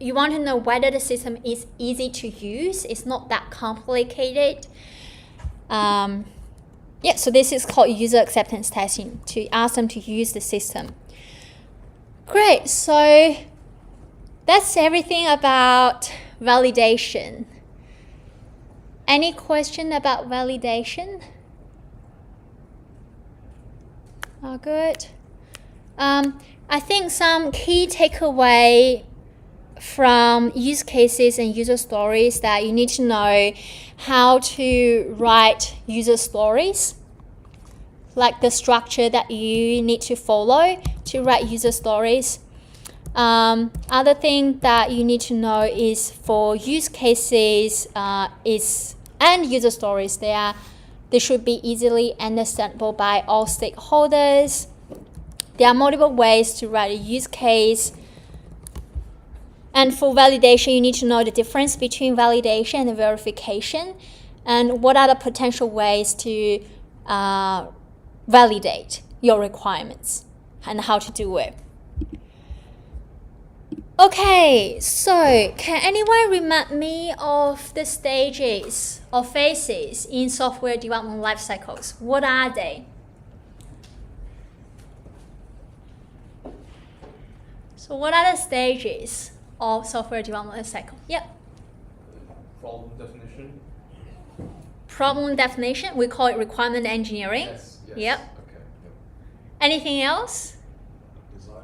you want to know whether the system is easy to use, it's not that complicated. So this is called user acceptance testing, to ask them to use the system. Great, so that's everything about validation. Any question about validation? All good. I think some key takeaway from use cases and user stories that you need to know how to write user stories, like the structure that you need to follow to write user stories. Other thing that you need to know is for use cases and user stories, they should be easily understandable by all stakeholders. There are multiple ways to write a use case. And for validation, you need to know the difference between validation and verification, and what are the potential ways to validate your requirements and how to do it. Okay, so can anyone remind me of the stages or phases in software development life cycles? What are they? So what are the stages of software development life cycle? Yep. Problem definition. Problem definition, we call it requirement engineering. Yes. Yep. Okay. Yep. Anything else? Design.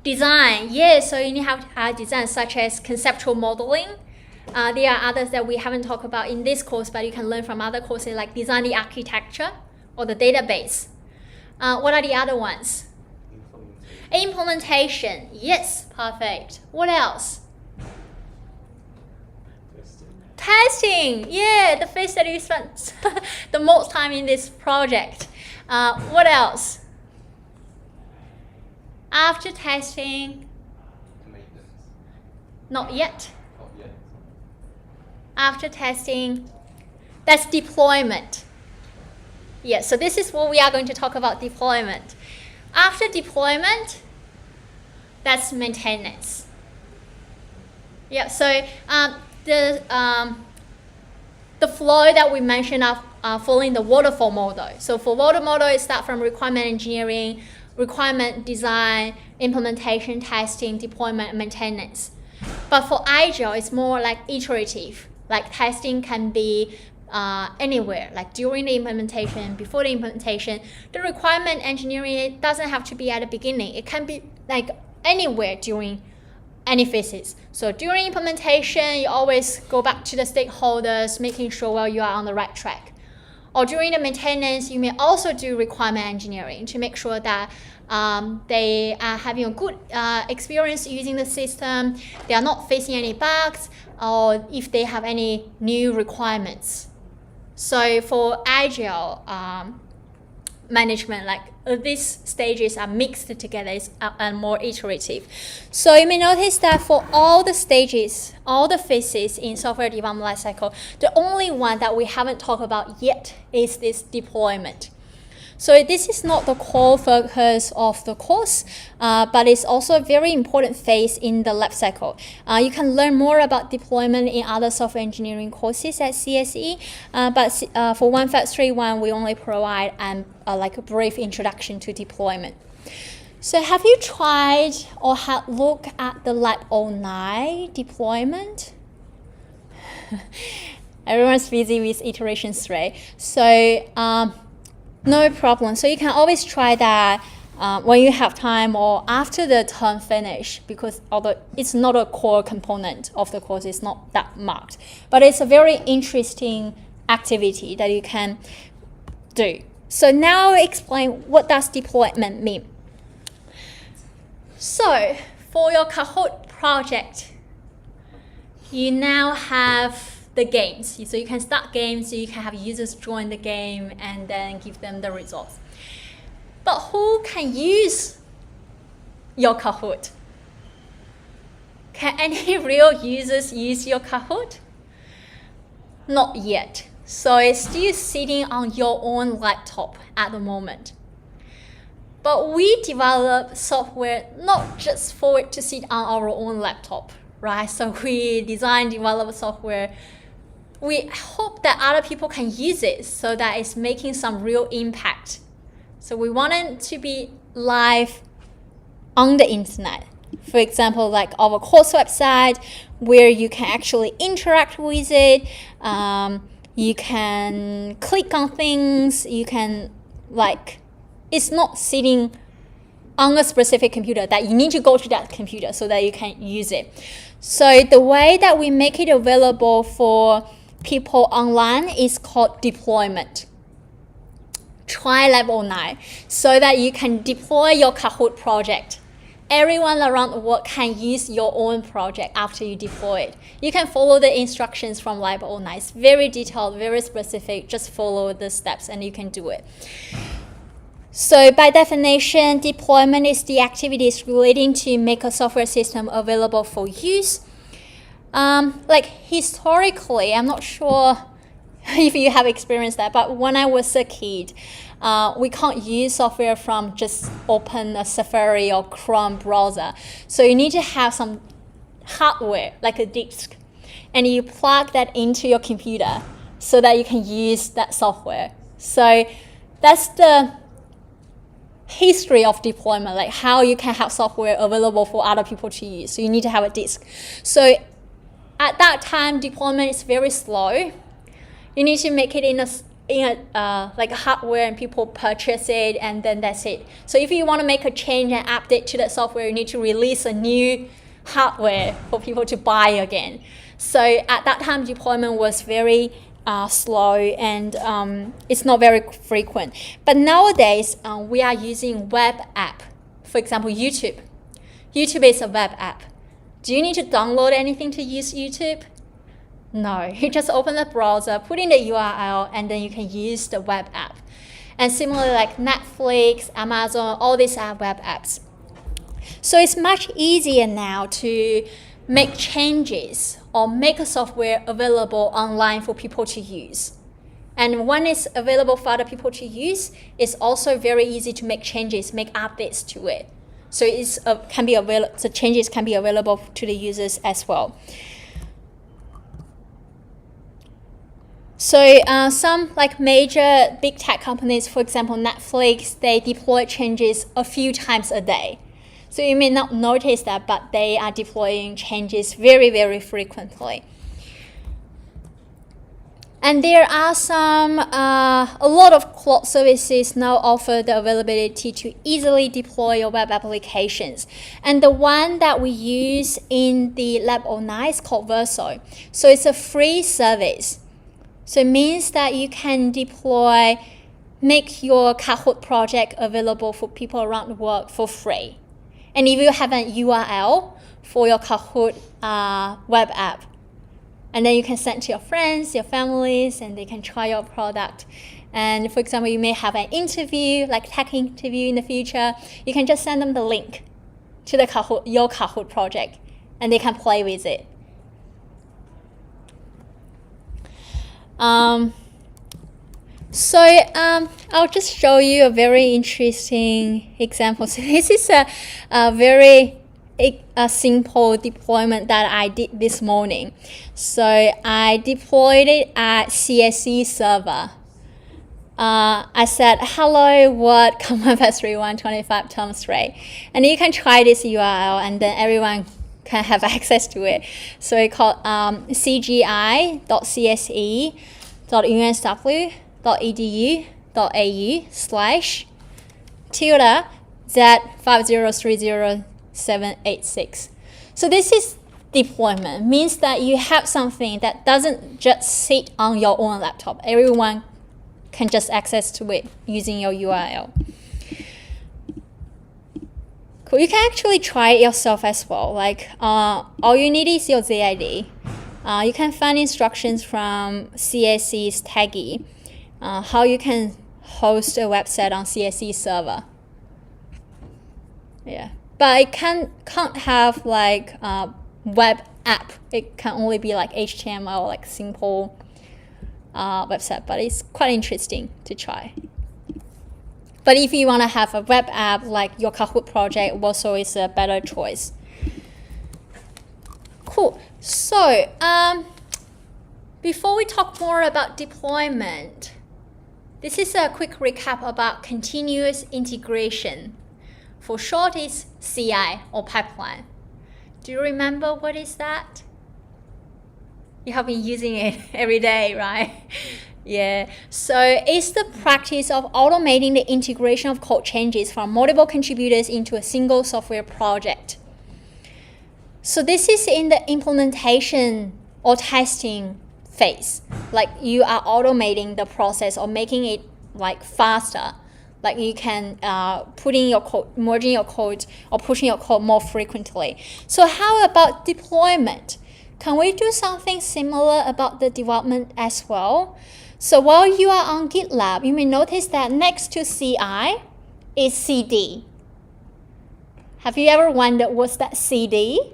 Design, yes, so you need to have design such as conceptual modeling. There are others that we haven't talked about in this course, but you can learn from other courses like design the architecture or the database. What are the other ones? Implementation, yes, perfect. What else? Testing, yeah, the phase that you spent the most time in this project. What else? After testing, Maintenance. not yet. Not yet. After testing, that's deployment. Yeah, so this is what we are going to talk about, deployment. After deployment, that's maintenance. Yeah, so the flow that we mentioned are following the waterfall model. So for waterfall model, it starts from requirement engineering, requirement design, implementation, testing, deployment, and maintenance. But for Agile, it's more like iterative. Like testing can be anywhere, like during the implementation, before the implementation. The requirement engineering doesn't have to be at the beginning. It can be like anywhere during any phases. So during implementation, you always go back to the stakeholders, making sure you are on the right track. Or during the maintenance, you may also do requirement engineering to make sure that they are having a good experience using the system, they are not facing any bugs, or if they have any new requirements. So for Agile management, like these stages are mixed together and more iterative. So you may notice that for all the stages, all the phases in software development lifecycle, the only one that we haven't talked about yet is this deployment. So this is not the core focus of the course, but it's also a very important phase in the life cycle. You can learn more about deployment in other software engineering courses at CSE, but for 1531, we only provide like a brief introduction to deployment. So have you tried or had look at the Lab 09 deployment? Everyone's busy with iterations, right? So no problem. So you can always try that when you have time or after the term finish, because although it's not a core component of the course, it's not that marked. But it's a very interesting activity that you can do. So now I'll explain what does deployment mean. So for your Kahoot project, you now have the games. So you can start games, so you can have users join the game and then give them the results. But who can use your Kahoot? Can any real users use your Kahoot? Not yet. So it's still sitting on your own laptop at the moment. But we develop software not just for it to sit on our own laptop, right? So we develop software. We hope that other people can use it so that it's making some real impact. So we want it to be live on the internet. For example, like our course website, where you can actually interact with it. You can click on things. You can it's not sitting on a specific computer that you need to go to that computer so that you can use it. So the way that we make it available for people online is called deployment. Try Lab 09 so that you can deploy your Kahoot project. Everyone around the world can use your own project after you deploy it. You can follow the instructions from Lab 09. It's very detailed, very specific. Just follow the steps and you can do it. So by definition, deployment is the activities relating to make a software system available for use. Historically, I'm not sure if you have experienced that, but when I was a kid, we can't use software from just open a Safari or Chrome browser. So you need to have some hardware, like a disk, and you plug that into your computer so that you can use that software. So that's the history of deployment, like how you can have software available for other people to use. So you need to have a disk. So at that time, deployment is very slow. You need to make it in a hardware, and people purchase it, and then that's it. So if you want to make a change and update to that software, you need to release a new hardware for people to buy again. So at that time, deployment was very slow, and it's not very frequent. But nowadays, we are using web app. For example, YouTube. YouTube is a web app. Do you need to download anything to use YouTube? No, you just open the browser, put in the URL, and then you can use the web app. And similarly, like Netflix, Amazon, all these are web apps. So it's much easier now to make changes or make a software available online for people to use. And when it's available for other people to use, it's also very easy to make changes, make updates to it. So the changes can be available to the users as well. So some major big tech companies, for example, Netflix, they deploy changes a few times a day. So you may not notice that, but they are deploying changes very, very frequently. And there are a lot of cloud services now offer the availability to easily deploy your web applications. And the one that we use in the Lab 09 is called Verso. So it's a free service. So it means that you can make your Kahoot project available for people around the world for free. And if you have an URL for your Kahoot web app, and then you can send to your friends, your families, and they can try your product. And for example, you may have an interview, like tech interview in the future. You can just send them the link to your Kahoot project, and they can play with it. I'll just show you a very interesting example. So this is a very simple deployment that I did this morning. So I deployed it at CSE server. I said, hello world, COMP1531 25 times 3. And you can try this URL, and then everyone can have access to it. So it's called cgi.csc.unsw.edu/Z5030786. So this is deployment. Means that you have something that doesn't just sit on your own laptop. Everyone can just access to it using your URL. Cool. You can actually try it yourself as well. All you need is your ZID. You can find instructions from CSE's Taggy, how you can host a website on CSE server. Yeah, but it can't have like web app. It can only be like HTML, like simple website, but it's quite interesting to try. But if you want to have a web app like your Kahoot project, also is a better choice. Cool. So before we talk more about deployment, this is a quick recap about continuous integration. For short, it's CI or pipeline. Do you remember what is that? You have been using it every day, right? Yeah. So it's the practice of automating the integration of code changes from multiple contributors into a single software project. So this is in the implementation or testing phase. Like you are automating the process or making it like faster. Like you can put in your code, merging your code, or pushing your code more frequently. So how about deployment? Can we do something similar about the development as well? So while you are on GitLab, you may notice that next to CI is CD. Have you ever wondered what's that CD?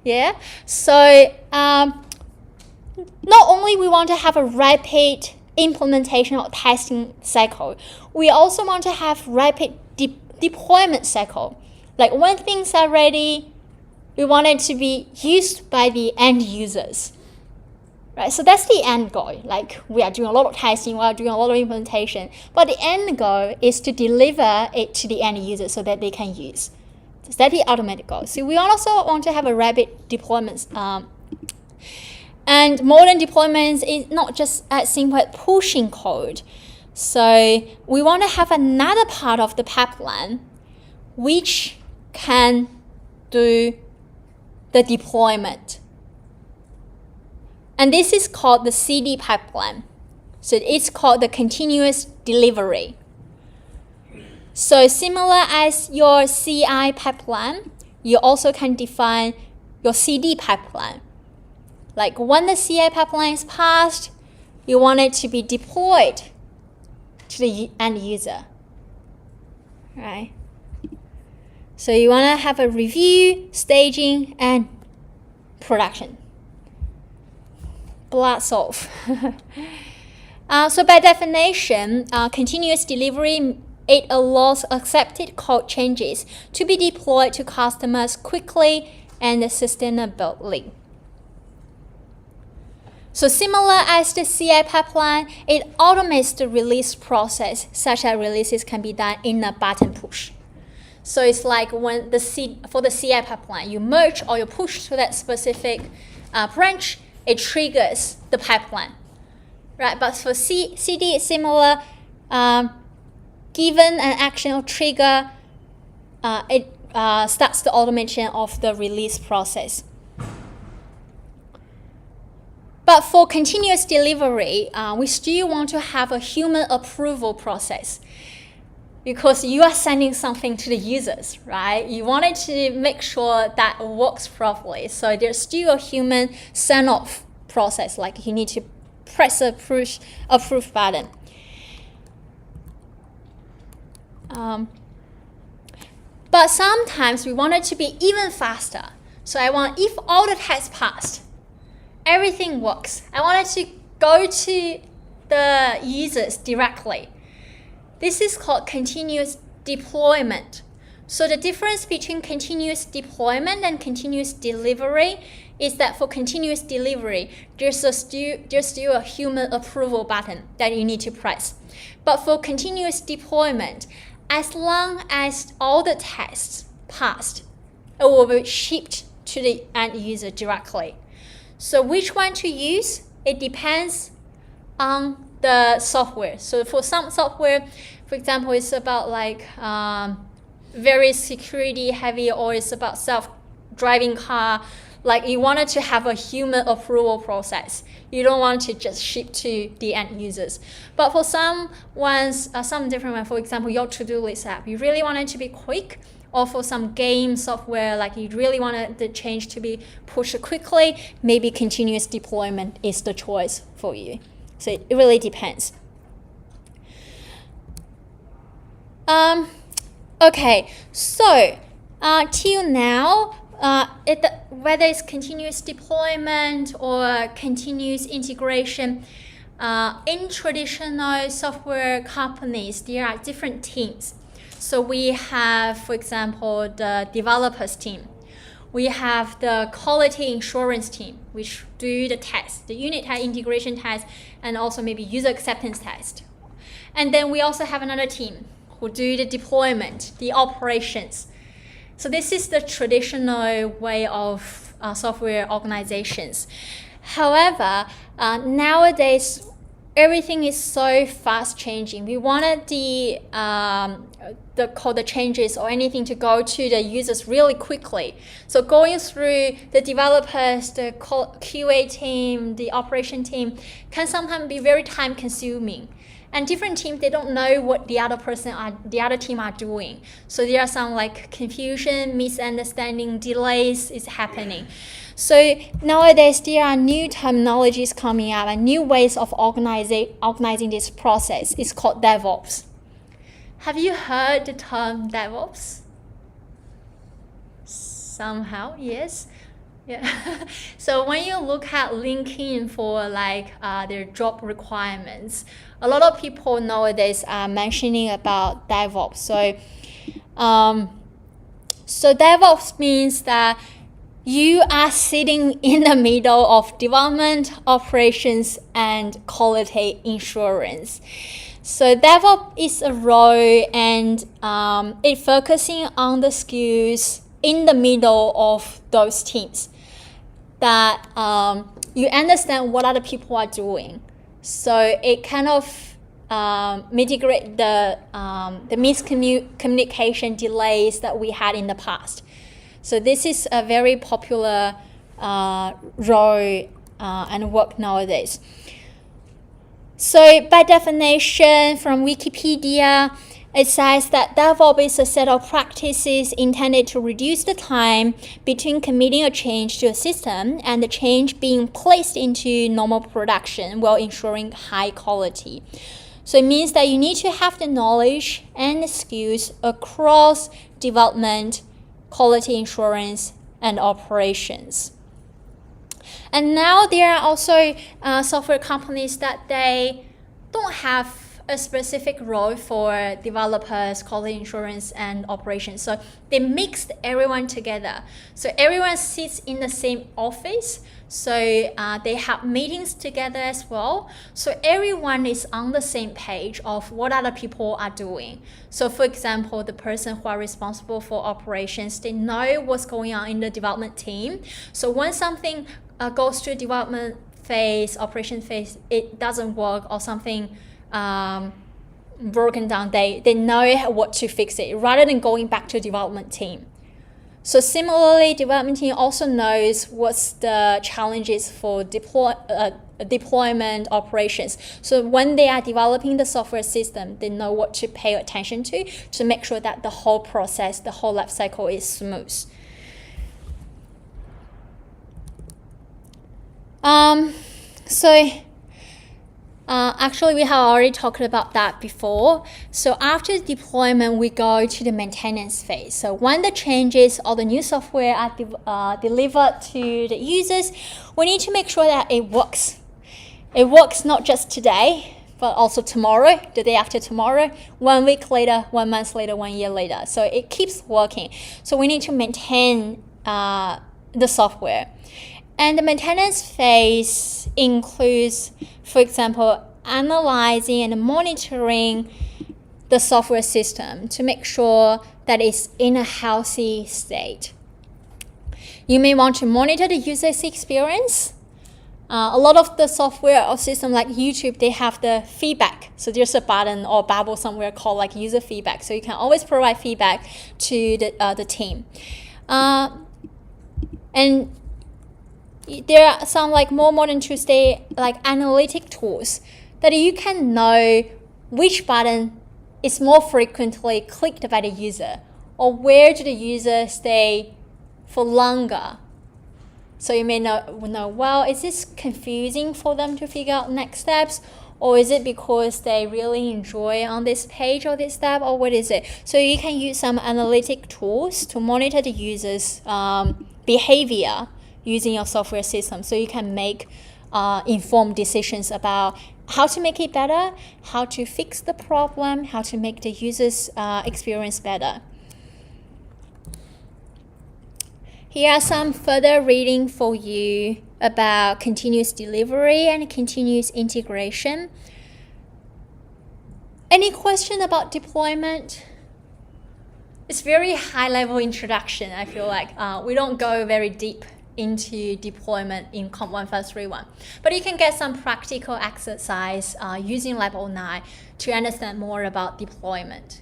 Yeah. So not only we want to have a rapid implementation or testing cycle, we also want to have rapid deployment cycle. Like when things are ready, we want it to be used by the end users. Right? So that's the end goal. Like we are doing a lot of testing, we are doing a lot of implementation, but the end goal is to deliver it to the end user so that they can use. So that's the ultimate goal. So we also want to have a rapid deployment. And modern deployments is not just as simple as pushing code. So we want to have another part of the pipeline which can do the deployment. And this is called the CD pipeline. So it's called the continuous delivery. So similar as your CI pipeline, you also can define your CD pipeline. Like when the CI pipeline is passed, you want it to be deployed to the end user, right? So you want to have a review, staging, and production. Blast off. So by definition, continuous delivery, it allows accepted code changes to be deployed to customers quickly and sustainably. So similar as the CI pipeline, it automates the release process, such that releases can be done in a button push. So it's like when for the CI pipeline, you merge or you push to that specific branch, it triggers the pipeline, right? But for CD, it's similar. Given an action or trigger, it starts the automation of the release process. But for continuous delivery, we still want to have a human approval process because you are sending something to the users, right? You wanted to make sure that it works properly. So there's still a human sign-off process, like you need to press a approve button. But sometimes we want it to be even faster. So I want, if all the tests passed, everything works, I want it to go to the users directly. This is called continuous deployment. So the difference between continuous deployment and continuous delivery is that for continuous delivery, there's still a human approval button that you need to press. But for continuous deployment, as long as all the tests passed, it will be shipped to the end user directly. So which one to use? It depends on the software. So for some software, for example, it's about like very security heavy, or it's about self-driving car. Like you wanted to have a human approval process. You don't want to just ship to the end users. But for some different ones, for example, your to-do list app, you really want it to be quick. or for some game software, like you really want the change to be pushed quickly, maybe continuous deployment is the choice for you. So it really depends. Okay, so till now, whether it's continuous deployment or continuous integration, in traditional software companies, there are different teams. So we have, for example, the developers team. We have the quality assurance team, which do the test, the unit test, integration test, and also maybe user acceptance test. And then we also have another team who do the deployment, the operations. So this is the traditional way of software organizations. However, nowadays, everything is so fast changing. We wanted the changes or anything to go to the users really quickly. So going through the developers, the QA team, the operation team can sometimes be very time consuming. And different teams, they don't know what the other team are doing. So there are some like confusion, misunderstanding, delays is happening. So nowadays, there are new terminologies coming up and new ways of organizing this process. It's called DevOps. Have you heard the term DevOps? Somehow, yes. Yeah. So when you look at LinkedIn for like their job requirements, a lot of people nowadays are mentioning about DevOps. So DevOps means that you are sitting in the middle of development, operations, and quality assurance. So DevOps is a role, and it's focusing on the skills in the middle of those teams, that you understand what other people are doing. So it kind of mitigate the miscommunication delays that we had in the past. So this is a very popular role and work nowadays. So by definition from Wikipedia, it says that DevOps is a set of practices intended to reduce the time between committing a change to a system and the change being placed into normal production while ensuring high quality. So it means that you need to have the knowledge and the skills across development, quality assurance, and operations. And now there are also software companies that they don't have a specific role for developers, quality assurance, and operations. So they mixed everyone together. So everyone sits in the same office. So they have meetings together as well. So everyone is on the same page of what other people are doing. So for example, the person who are responsible for operations, they know what's going on in the development team. So when something goes to development phase, operation phase, it doesn't work or something broken down, they know what to fix it rather than going back to development team. So similarly, development team also knows what's the challenges for deployment operations. So when they are developing the software system, they know what to pay attention to make sure that the whole process, the whole life cycle is smooth. Actually, we have already talked about that before. So after deployment, we go to the maintenance phase. So when the changes or the new software are delivered to the users, we need to make sure that it works. It works not just today, but also tomorrow, the day after tomorrow, 1 week later, 1 month later, 1 year later. So it keeps working. So we need to maintain the software. And the maintenance phase includes, for example, analyzing and monitoring the software system to make sure that it's in a healthy state. You may want to monitor the user's experience. A lot of the software or system like YouTube, they have the feedback. So there's a button or bubble somewhere called like user feedback. So you can always provide feedback to the team. And there are some like more modern tools, like analytic tools, that you can know which button is more frequently clicked by the user, or where do the users stay for longer? So you may know, well, is this confusing for them to figure out next steps? Or is it because they really enjoy on this page or this tab, or what is it? So you can use some analytic tools to monitor the users' behavior using your software system. So you can make informed decisions about how to make it better, how to fix the problem, how to make the users' experience better. Here are some further reading for you about continuous delivery and continuous integration. Any question about deployment? It's very high-level introduction, I feel like. We don't go very deep into deployment in COMP1531. But you can get some practical exercise using Lab 09 to understand more about deployment.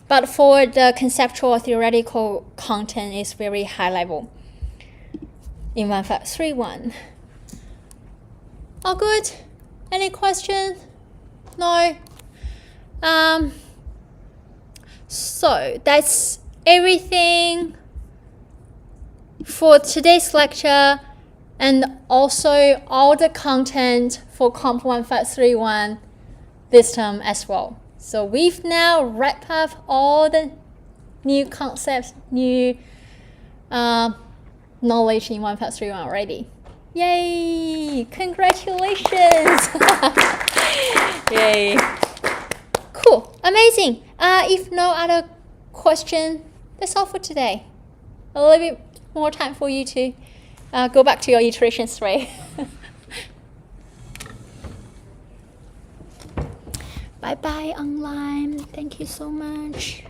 But for the conceptual or theoretical content, it's very high level in 1531. All good? Any questions? No? So that's everything for today's lecture, and also all the content for COMP1531 this term as well. So we've now wrapped up all the new concepts, new knowledge in 1531 already. Yay! Congratulations! Yay! Cool, amazing. If no other question, that's all for today. A little bit more time for you to go back to your iteration thread. Bye bye online. Thank you so much.